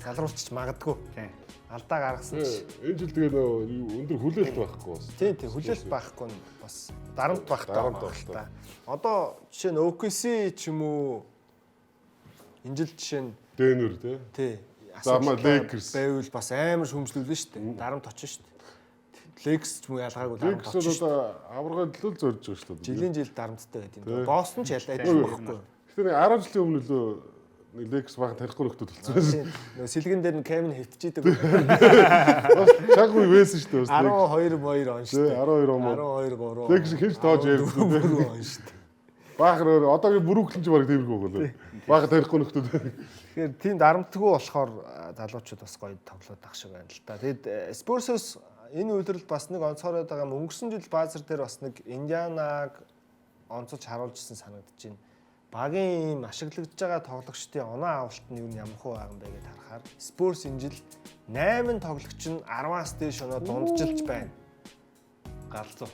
Залруулчих магадгүй. Тийм. Алдаа гаргасан ч. Энэ жил тэгээ нөө өндөр хүлээлт байхгүй бас. Тийм хүлээлт байхгүй нь бас дарамт багтаа Дарамт байна байх л та. Одоо жишээ нь OKC ч юм уу энэ жил жишээ нь Денвер тий. асуултаа Lakers. байвал бас амар шүмжлүүлнэ шүү дээ. Дарамт очно шүү дээ. Lakers ч юм уу ялгаагүй дарамт Lakers очно шүү дээ. одоо аваргын төлөө зорж байгаа шүү дээ. Жилийн жил дарамттай байт юм. Тий. Бостон ч ялаа адилхан байхгүй. Тэгэхээр 10 жилийн өмнө лөө Lakers баг тарихгүй нөхдөд болсон. Нөгөө сэлгэн дээр нь камин хөвтчихийдэг. Чаг үе байсан шүү дээ. 12 он шүү Тий, дээ. 12 он. 12 3. Lakers хинч тоож ярьсан. он шүү дээ. Баахаар одоогийн Brooklyn ч баг тиймэрхүү болоо. Баг тарихгүй нөхдөд. Тэгэхээр тийм дарамтгүй болохоор залуучууд бас гоё тоглоод ах шиг байна л да. Тэгэд Spurs-оос энэ үйлрэл бас нэг онцгойроод байгаа юм. Өнгөрсөн жил баазар дээр бас нэг Индианаг онцолж харуулжсэн санагдаж байна. Багийн ийм ашиглагдж байгаа тоглогчдын оноо авалт нь юу ямар хөө байгаа юм бэ гэдээ харахаар Spurs энэ жил 8 тоглогч нь 10-аас дээш оноо дунджилж байна. Галзуу.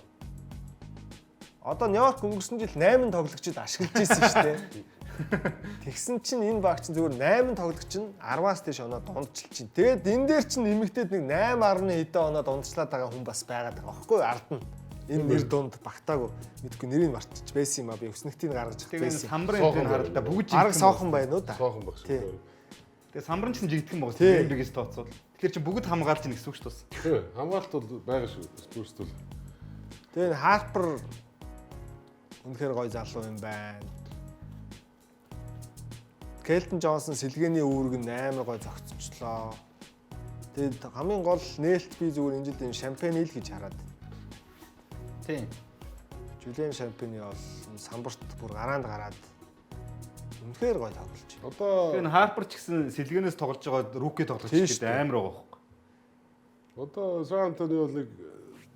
Одоо Нью-Йорк өнгөрсөн жил 8 тоглогчид ашиглаж ирсэн шүү дээ. Тэгсэн чинь энэ баг чинь зөвхөн 8 тоглогч нь 10-аас дээш оноо дунджилж чинь. Тэгэд энэ дээр чинь нэмэгдээд нэг 8.1 хэдэн оноо дундчлаад байгаа хүн бас байгаад байгаа байхгүй юу ард нь. Энэ нэр дунд багтаагүй. Мэдгүй нэрийг мартчих байсан юм а би өснөгтийг гаргаж Тэгээ байсан. самбарын энэ харалта бүгд Арга соохон байна уу да? Соохон баг Тий. шүү. Тэгээ самбарын ч жигдэх юм байна. Тий. Эмбигээс тооцвол. Тэгэхээр чи бүгд хамгаалж ийн гэсэн үг шүү дээ. Тий. Хамгаалалт бол байгаа шүү. Спорт бол. Тэгээ энэ Харпер үнэхээр гоё залуу юм байна. Келтон Джонсон сэлгээний үүрэг нь амар гоё зогцчихлоо. Тэгээд хамгийн гол нээлт би зүгээр энэ жил энэ шампань ил гэж хараад. Тийм. Жулиан шампаны бол самбарт бүр гараанд гараад үнэхээр гоё тоглож байна. Одоо Тэгээ Харпер ч гэсэн сэлгээнээс тоглож байгаа руки тоглож Тийм гэдэг шүү дээ. амар байгаа байхгүй. одоо Сан Антони бол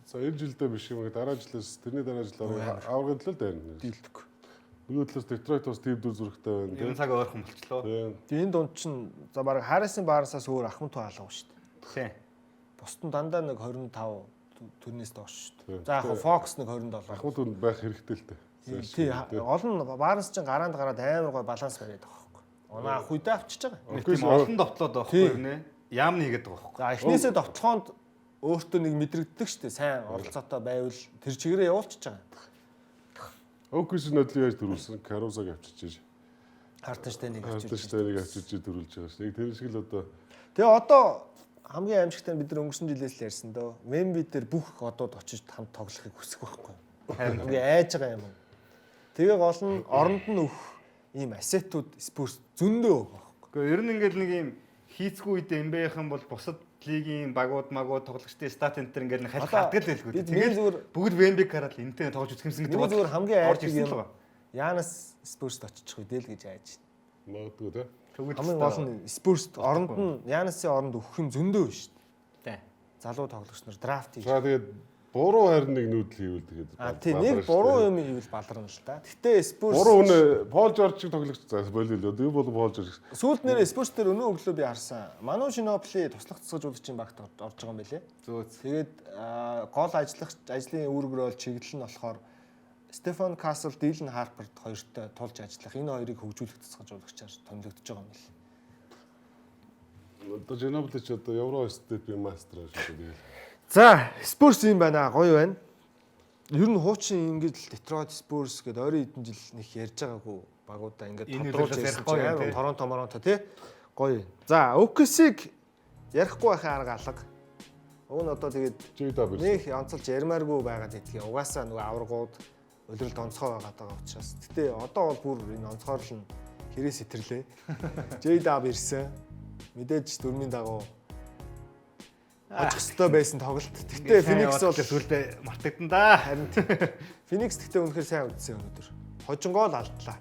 за энэ жилдээ биш юм дараа жилээс тэрний дараа жил аврагын төлөө дайрна. Дийлдэг. Нөгөө талаас Детройт бас тийм дүр зурагтай байна. Энэ цаг ойрхон болчлоо. Тийм. Тэгээ энэ дунд чинь за баг Харрисын Барнсаас өөр ахмад хаалгаа шүү дээ. Тийм. Бусд нь дандаа нэг 25 төрнөөс доош шүү Тийм. дээ. За яг Fox нэг 27. Ахмад үн байх хэрэгтэй л дээ. Тий, олон Барнс чинь гараанд гараад амар гоё баланс бариад байгаа байхгүй. Оноо ах үедээ авчиж байгаа. Нэг тийм олон довтлоод байгаа Тийм. байхгүй нэ. Яам нэгэд байгаа байхгүй. За эхнээсээ довтлохоонд өөртөө нэг мэдрэгддэг шүү дээ. Сайн оролцоотой байвал тэр чигээрээ явуулчихж байгаа. Окис нодлыг яаж төрүүлсэн? Карусаг авчиж. Хартанштайныг авчиж. Хартанштайныг авчиж төрүүлж байгаа шүү. Яг тэр шиг л одоо Тэгээ одоо хамгийн аимшигтай нь бид нар өнгөрсөн жилээс л ярьсан дөө. Вемби дээр бүх одод очиж хамт тоглохыг хүсэх байхгүй. Харин ингээ айж байгаа юм. Тэгээ гол нь оронд нь өөх ийм ассетууд спорт зөндөө байгаа. Гэхдээ ер нь ингээд нэг юм хийцгүй үедээ NBA-ийн бол бусад лигийн багууд тоглогчдын стат энтер ингээд нэг халих хатгал байлгүй. Тэгээд бүгд Вембиг хараад энтэй тоглож үзэх юмсан гэдэг нэг зүгээр хамгийн айж ирсэн л юм. байгаа. Янас спорт очих үедээ л гэж айж байна. магадгүй те. Хамгийн гол нь спорт оронд нь Янасын оронд өөх юм зөндөө шүү дээ. Тийм. Залуу тоглогч нар драфт хийж. За тэгээд буруу харин нэг нүүдэл хийвэл тэгээд Тий нэг буруу юм хийвэл баларна л да. Гэтэ спорт буруу үнэ Пол Жорж шиг тоглогч за болио. Тэр бол Пол Жорж. сүүлд нэрээ спорт дээр өнөө өглөө би харсан. Ману Шинопли туслах цэцгажуулагчийн багт орж байгаа юм байлээ. Тэгээд гол ажлын үүрэг рүү чиглэл нь болохоор Стефан Касл, Дилен Харперт хоёртой тулж ажиллах энэ хоёрыг хөгжүүлэх цэцгажуулагчаар томилогдож байгаа юм билээ. Одоо Женоблич одоо Евро степи мастер шүү дээ. За, Spurs юм байна. Гоё байна. Ер нь хуучин ингэж Detroit Spurs гэдэг ойрын хэдэн жил нэг ярьж байгаагүй багуудаа ингэж Энэ тодруулж үйлдэл ярьсан ярихгүй чинь юм, тий. Торонто тий. Гоё. За, OKC-г ярихгүй байхын арга алга. Уг нь одоо тэгээд J-Dub нэг онцолж ярмааргүй байгаад идэх. Угаасаа нөгөө аваргууд улиралд онцгой байгаад байгаа учраас. Гэтэ одоо бол бүр энэ онцгойрол нь хэрэг сэтэрлээ. J-Dub ирсэн. Мэдээж дөрмийн дагуу очихстой байсан тоглолт. Гэтэ Phoenix бол сүлдээ мартагдана да. харин Phoenix гэхдээ үнэхээр сайн үдсэн өнөөдөр. Хожингоо л алдлаа.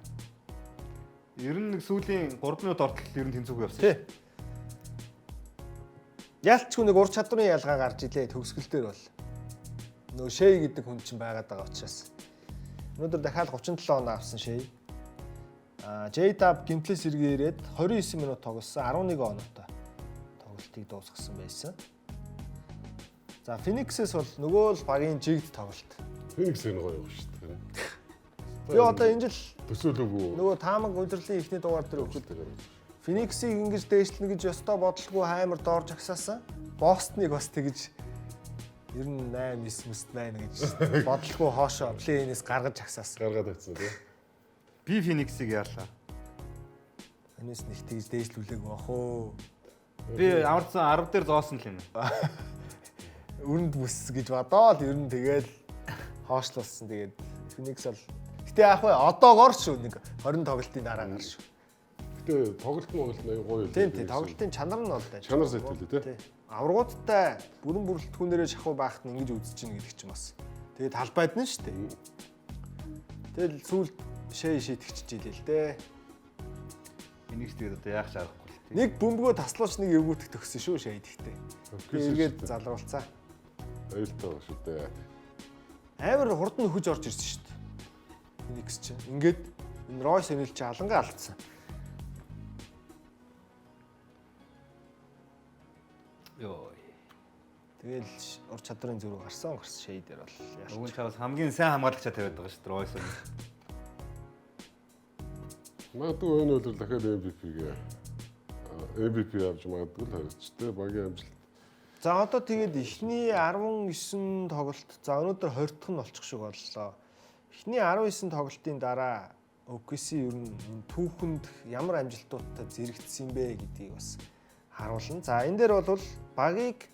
Ер нь нэг сүүлийн 3 минут ортол ер нь тэнцүүг явсан. Тий. Ялчгүй нэг ур чадварын ялгаа гарч илээ төгсгөл дээр бол. Нөө Шей гэдэг хүн чинь байгаад байгаа учраас. Өнөөдөр дахиад 37 оноо авсан Шей. J-Dub гимтлээс эргээд 29 минут тоглосон 11 оноотой тоглолтыг дуусгасан байсан. За Phoenix-с бол нөгөө л багийн жигд тоглолт. Phoenix энэ гоё юм шүү дээ. Би одоо энэ жил Төсөөлөөгүй. нөгөө таамаг удирлын ихний дугаар дээр өгөхөд Phoenix-ийг ингэж дээшлэнэ гэж ёстой бодлого хаймар доорж агсаасан. Бостоныг бас тэгж 98 9 8 гэж бодлого хоошоо плей-инээс гаргаж агсаасан. Гаргаад авцсан тий. Би Phoenix-ийг яарлаа. Энэс нэг тэгж дээшлүүлээг бах уу. Би амарсан 10 дээр зоосон л юм. Өрөнд бүс гэж бодоод ер нь тэгэл хоошлуулсан. Тэгээд Phoenix бол гэтээ яах вэ? Одоогоор шүү нэг 20 тоглолтын дараа гар шүү. Гэтэ тоглолт аягүй гоё. Тийм тийм тоглолтын чанар нь бол даа. Чанар сэтгэлээ тий. Аврагуудтай бүрэн бүрэлдэхүүнээрээ шахуу байхад нь ингэж үзэж чинь гэдэг чинь бас. Тэгээд талбайд нь шүү дээ. Тэгэл сүүлд Шей шийтгэж жилээ л дээ. Phoenix тэгээд одоо яах чарахгүй л тий. Нэг бөмбөгөө таслууч нэг эвгүүтэх төгсөн шүү Шей гэхдээ. Тэгээд эргээд залруулцаа. Аюултай ба шүү дээ. Амар хурдан нөхөж орж ирсэн шүү дээ. Phoenix чинь. Ингээд энэ Royce O'Neal чи алангаа алдсан. Йоо. Тэгэл ур чадрын зүрх гарсан Шей дээр бол яаш. Өвөн чавс хамгийн сайн хамгаалагчаа тавиад байгаа шүү дээ Royce. Магадгүй энэ өдөр дахиад MVP авч магадгүй л харагдчих дээ. Багийн амжилт За одоо тэгээд эхний 19 тоглолт за өнөөдөр 20 дахь нь болчих шиг боллоо. Эхний 19 тоглолтын дараа OKC ер нь түүхэнд ямар амжилтуудтай зэрэгцсэн бэ гэдгийг бас харуулна. За энэ дээр бол багийг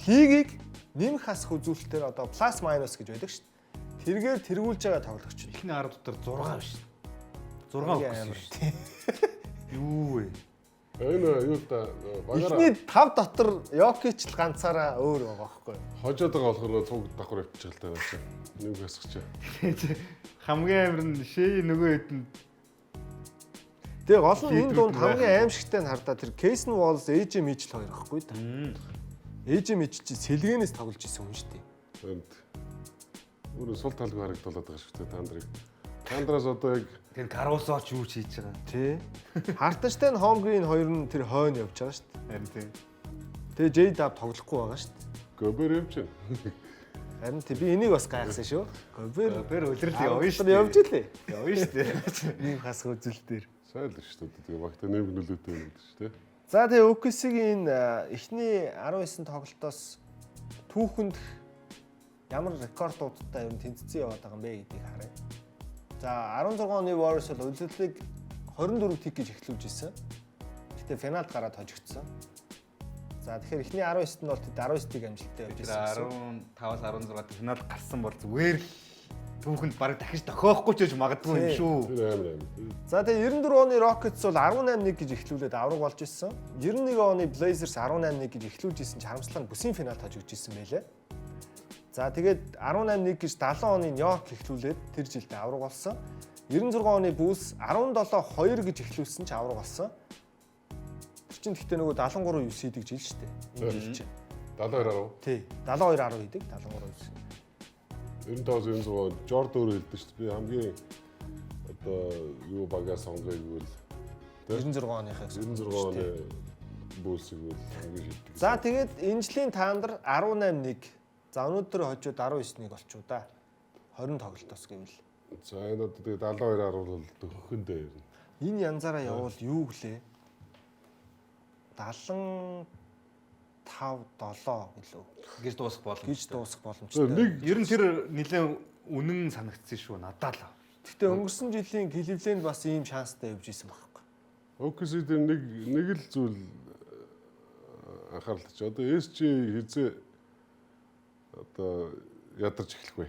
лигийг нэмэх хасах үзүүлэлтээр одоо плюс майнус гэж байдаг шүү дээ. Тэргээр тэргүүлж байгаа тоглогч. Эхний 10 дотор 6 биш. 6 өгсөн шүү дээ. Юу вэ? Энэ юу та багаараа Эхний 5 дотор Йокич л ганцаараа өөр байгаа байхгүй юу? хожоод байгаа болохоор цуг давхар явчих л таа. Нэг хэсгэж. Хамгийн амар нь шээ нөгөө хэд нь Тэгээ гол нь энэ дунд хамгийн аимшигтай нь хардаа тэр Кейсн Волс AJ Mitchell хоёр байхгүй да. AJ Mitchell чи сэлгэнээс тоглож исэн хүн шүү дээ. Энд өөрөө сул талгүй харагдуулаад байгаа шүү дээ та нарыг. Та нараас одоо яг тэр Карусооч юу ч хийж байгаа. Тий. Харташтай Home Green хоёр нь тэр хойно явж байгаа шүү дээ. Харин тийм. Тэгээ J-Dub тоглохгүй байгаа шүү дээ. Гобер явж байна. Харин тий би энийг бас гайхсан шүү. Гобер үлрэл явна шүү дээ. Явж илээ. Явна шүү дээ. Нэг хасах үзэлтээр. Сайн л шүү дээ. Тэгээ багтаа нэм нөлөөтэй юм шүү дээ. За тэгээ OKC-гийн эхний 19 тоглолтоос түүхэнд ямар рекордуудтай ер нь тэнцсэн яваад байгаа юм бэ гэдгийг харъя. За 16 оны Warriors бол удирдлыг 24 тик гэж эхлүүлж ирсэн. Гэтэ финалд гараад хожигдсон. За тэгэхээр эхний 19-т нь бол тэд 19 тик амжилттай явж ирсэн. 15-аас 16-д финал гарсан бол зүгээр л түүхэнд бараг дахиж тохиохгүй ч гэж магадгүй юм шүү. Тэр амар. За тэгээ 94 оны Rockets бол 18-1 гэж эхлүүлээд авраг болж ирсэн. 91 оны Blazers 18-1 гэж эхлүүлж ирсэн ч харамсалтай нь бүсийн финалд хожигдж ирсэн байлээ. За тэгээд 18-1 гэж 70 оны Нью-Йорк эхлүүлээд тэр жилдээ авраг болсон. 96 оны Bulls 17-2 гэж эхлүүлсэн ч авраг болсон. Тэр чинь гэхдээ нөгөө 73-9 хийдэг жил шүү дээ. Энэ жил чинь. 72-10. Тий. 72-10 хийдэг, 73-9. 95-100 Жорд өөрөө хэлдэг шүү дээ. Би хамгийн одоо юу багаа сонгоё гэвэл 96 оныхаа 96 оны Bulls-ыг бол хамгийн хэлдэг. За тэгээд энэ жилийн таандар 18-1. За өнөөдөр хожууд 19-1 болчихоо да. 20 тоглолтоос гэвэл. За энэ одоо тэгээ 72-10 бол төгөхөндөө юм. Энэ янзаараа явбал юу гэлээ? 75-7 гэлөө Гэж дуусах боломжтой. гэж дуусах боломжтой. Нэг Ер нь тэр нэлээд үнэн санагдсан шүү надад л. Гэтэ өнгөрсөн жилийн Cleveland бас ийм шанстай явж исэн байхгүй. OKC дээр нэг л зүйл анхаарал тач. Одоо SG хизээ одоо ядарч эхлэх вэ?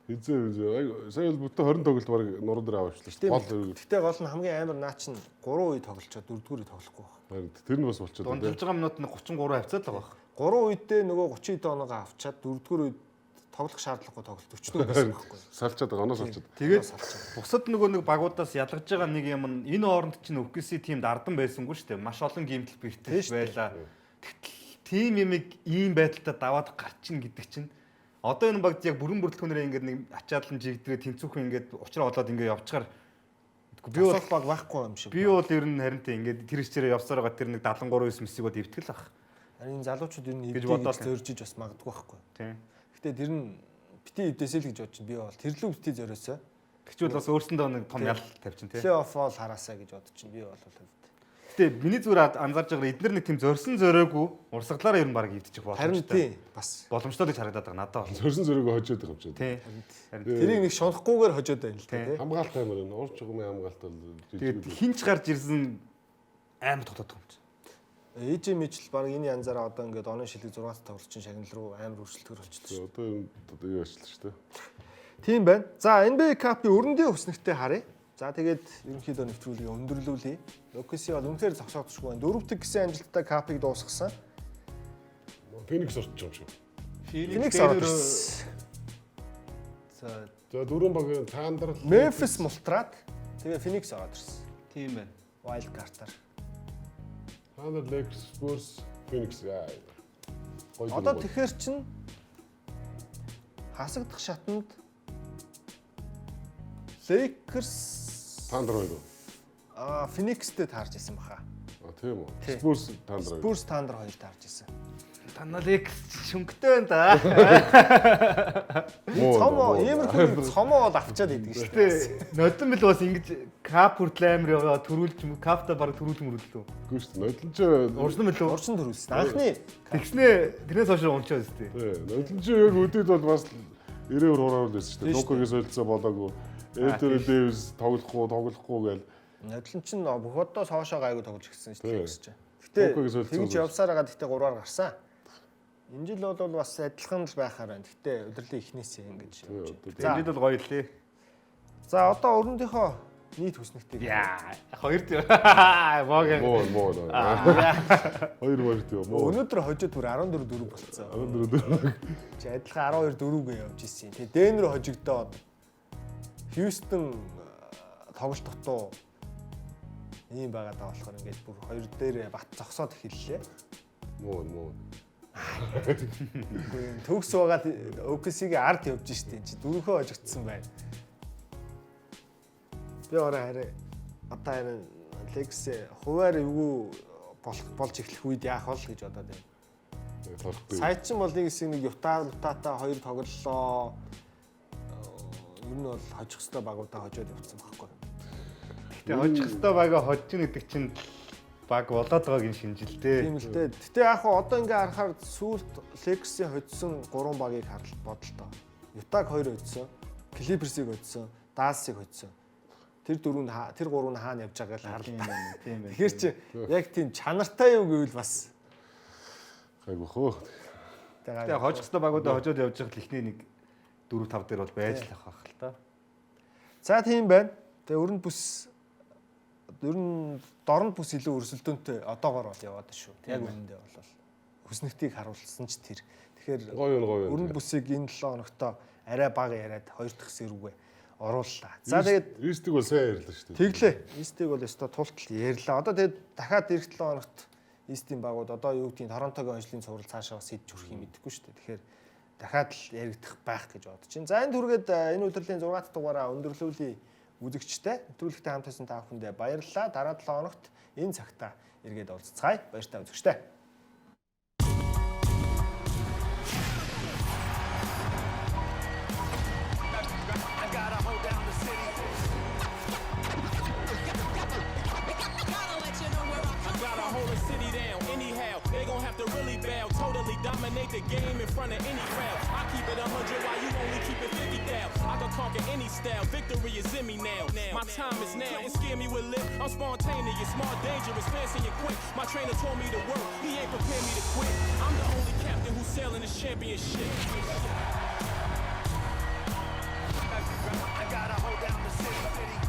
Хизээ сая бол бүтэн 20 тоглолт баг нуруу дээр аваачлаа. Гэтэ гол нь хамгийн амар наач нь 3 үе тоглолцоо 4-р үе тоглохгүй байна. Тэр нь бас болчиход байна. Дундаж байгаа минут нь 33 хавцаад байгаа байх. 3 үедээ нөгөө 30 оноогоо авчаад 4-р үед тоглох шаардлагагүй тоглолт өчнөө байсан байхгүй. Салчаад байгаа, оноо салчаад. Тэгээд бусад нөгөө нэг багуудаас ялгаж байгаа нэг юм нь энэ хооронд чинь OKC тиймд ардан байсангүй шүү дээ. Маш олон геймтэл бэртэл байлаа. Тэгтэл тим юмыг ийм байдалтай даваад гарчин гэдэг чинь одоо энэ багт яг бүрэн бүрэлдэхүүнээр ингээд нэг ачаалан жигдгээ тэнцүүхэн ингээд уучраа болоод ингээд явчихаар би бол баг байхгүй юм шиг. би бол ер нь харинтай ингээд тэр чирээ явсаар байгаа тэр нэг 73-9 мессийг бод ивтгэл ах. Харин энэ залуучууд ер нь Гэж эвдээ бодоод зоржиж бас магадгүй байхгүй. Тийм. Гэтэ тэр нь бити эвдээсэй л гэж бодож би бол тэрлүү бити зориосоо. Тэгвэл бас өөрсөндөө нэг том ял тавьчин тий. Плей-офф бол хараасаа гэж бодож би бол. Гэтэ миний зүгээр анзаарж байгаа эдгээр нэг тийм зорьсон зориогүй урсгалаараа ер нь баг ивдчих Харин боломжтой. тийм бас Боломжтой гэж харагдаад байгаа надад бол. Зөрсөн зөрөөгөө хожоод байгаа юм чинь. Тий. Харин тэрийг нэг шунахгүйгээр хожоод байна л дээ. Хамгаалт амар энэ урж чугмын хамгаалт бол тэгээд хинч гарч ирсэн амар тогтоод байгаа юм чинь. AJ Mitchell баг энэ янзаараа одоо ингээд оны шилэг 6-аас тоглолчин шагнал руу амар өрсөлдөхөр болчихлоо. Одоо юу ачлаа шүү дээ. Тийм байна. За NBA Cup-ийн өрөндийн хүснэгтээ харъя. За тэгээд ерөнхийдөө нэвтрүүлгийг өндөрлүүлье. OKC бол үнэхээр зогсоодчихгүй байна. 4 дэх гэсэн амжилттай Cup-ыг дуусгасан. Phoenix орчих юм шиг. Phoenix орсон. За дөрөв багийн таандар Memphis мултраад тэгээ Phoenix ороод ирсэн. Тийм байна. Wild Card-аар. таандар Lakers, Spurs, Phoenix яа. Одоо тэгэхэр чин хасагдах шатанд Lakers таандар хоёр. Phoenix-тэй таарч исэн баха. Тийм үү. Spurs таандар хоёр. Spurs таандар хоёр таарч исэн. Танал X шөнгөтэй байна да. Цомоо иймэрхүү цомоо бол авчаад идэг шүү дээ. Гэтэ нодон бил бас ингэж кап хүртэл амир яваа төрүүлж капта баг төрүүлж мөрөлдөө. Үгүй шүү дээ. Нодлонч Урсан мөлөө. Урсан төрүүлсэн. Анхны Тэгснээ тэрнээс хойш унчаад өстэй. нодлонч яг үдээд бол бас 90% хураал байсан шүү дээ. Токогийн солилцоо болоогүй. Эдэр Дэвис тоглохгүй гээл. нодлон чинь бүх одоос хоошоо гайгүй тоглож гисэн шүү дээ Тий. гэж чинь. Гэтэ Токогийн солилцоо тэгж явсаар байгаа гэтээ 3-аар гарсан. Энэ жил бол бас адилхан л байхаар байна. Гэтэ удирлын эхнээсээ ингэж явж байна. Энд бол гоё лээ. За одоо өрөндийнхөө нийт хүснэгтийг Яа, хоёр тийм. Моог. Моо. Хоёр барт юу. Моо. өнөөдөр хожид бүр 14-4 болцсон. 14. Чи адилхан 12-4-гээ явж исэн. Тэгээ Дэн рүү хожигдоод Хьюстон тоглолт дутуу ийм байгаад байгаа болохоор ингээд бүр хоёр дээр бат зогсоод эхэллээ. Моо. Төгс угаад OKC-гийн ард явж штеп чи дөрөвхөө хожигдсан байна. Би орой хараа одоо энэ Лекс хуваар эвгүй болж эхлэх үед яах вэ гэж бодоод байна. Сая чин бол нэг хэсэг нэг Ютатай хоёр тоглолоо. Ер нь бол хожих хөстөө багуудаа хожоод явцсан байхгүй. Гэтэ хожих хөстөө бага хожиж гэдэг чинь баг болоод байгааг нь шинжилтэй. Тийм л дээ. Гэтэ яг хаа одоо ингээ харахаар сүүлд Лексийн хоцсон 3 багийг харалт бодлоо. Ютаг 2 хоцсон, Клиперсийг хоцсон, Далсыг хоцсон. Тэр 3 нь хаана явж байгааг л харалт. Тийм байх. Тэгэхээр чи яг тийм чанартай юу гэвэл бас Гайгүй хөө. Тэгээ хожих хөстөө багуудаа хожоод явж байгаа л ихний нэг 4-5 дээр бол байж л авах л та. за тийм байна. Тэгээ өрөнд бүс ер нь дорн бүс илүү өрсөлдөөнтэй одоогоор бол яваад шүү. Яг үнэндээ бол хүснэгтийг харуулсан ч тэр. Тэгэхээр Гоё. өрөнд бүсийг энэ 7 хоногтоо арай бага яриад 2 дахь сэрүүгээ орууллаа. За тэгээд Истиг бол сайн ярьлаа шүү дээ. тэглээ. Истиг бол өстой тултал ярьлаа. Одоо тэгээд дахиад эх 7 хоногт Истийн багууд одоо юу гэдгийг Торонтогийн онцлог цуврал цаашаа бас идж хүрэх юм мэдэхгүй шүү дээ. Тэгэхээр дахиад л яригдах байх гэж бодож байна. За энэ түргээд энэ удирлын 6 дахь дугаараа өндөрлүүлээ үзэгчтэй. Нэвтрүүлэгтэй хамт байсан та бүхэндээ баярлалаа. Дараа 7 хоногт энэ цагтаа эргээд уулзцгаая. Баяртай үзэгчтэй. I gotta hold down the city. Gotta let you know where I come Gotta hold the city down anyhow. They gon' have to really bow. Totally dominate the game in front of any crowd. I keep it 100 while you only keep it 50 down. I can conquer any style. Victory is in me now. My time is now. Couldn't scare me with lip. I'm spontaneous, smart, dangerous, fancy and quick. My trainer told me to work. He ain't prepared me to quit. I'm the only captain who's sailing this championship. I gotta hold down the city.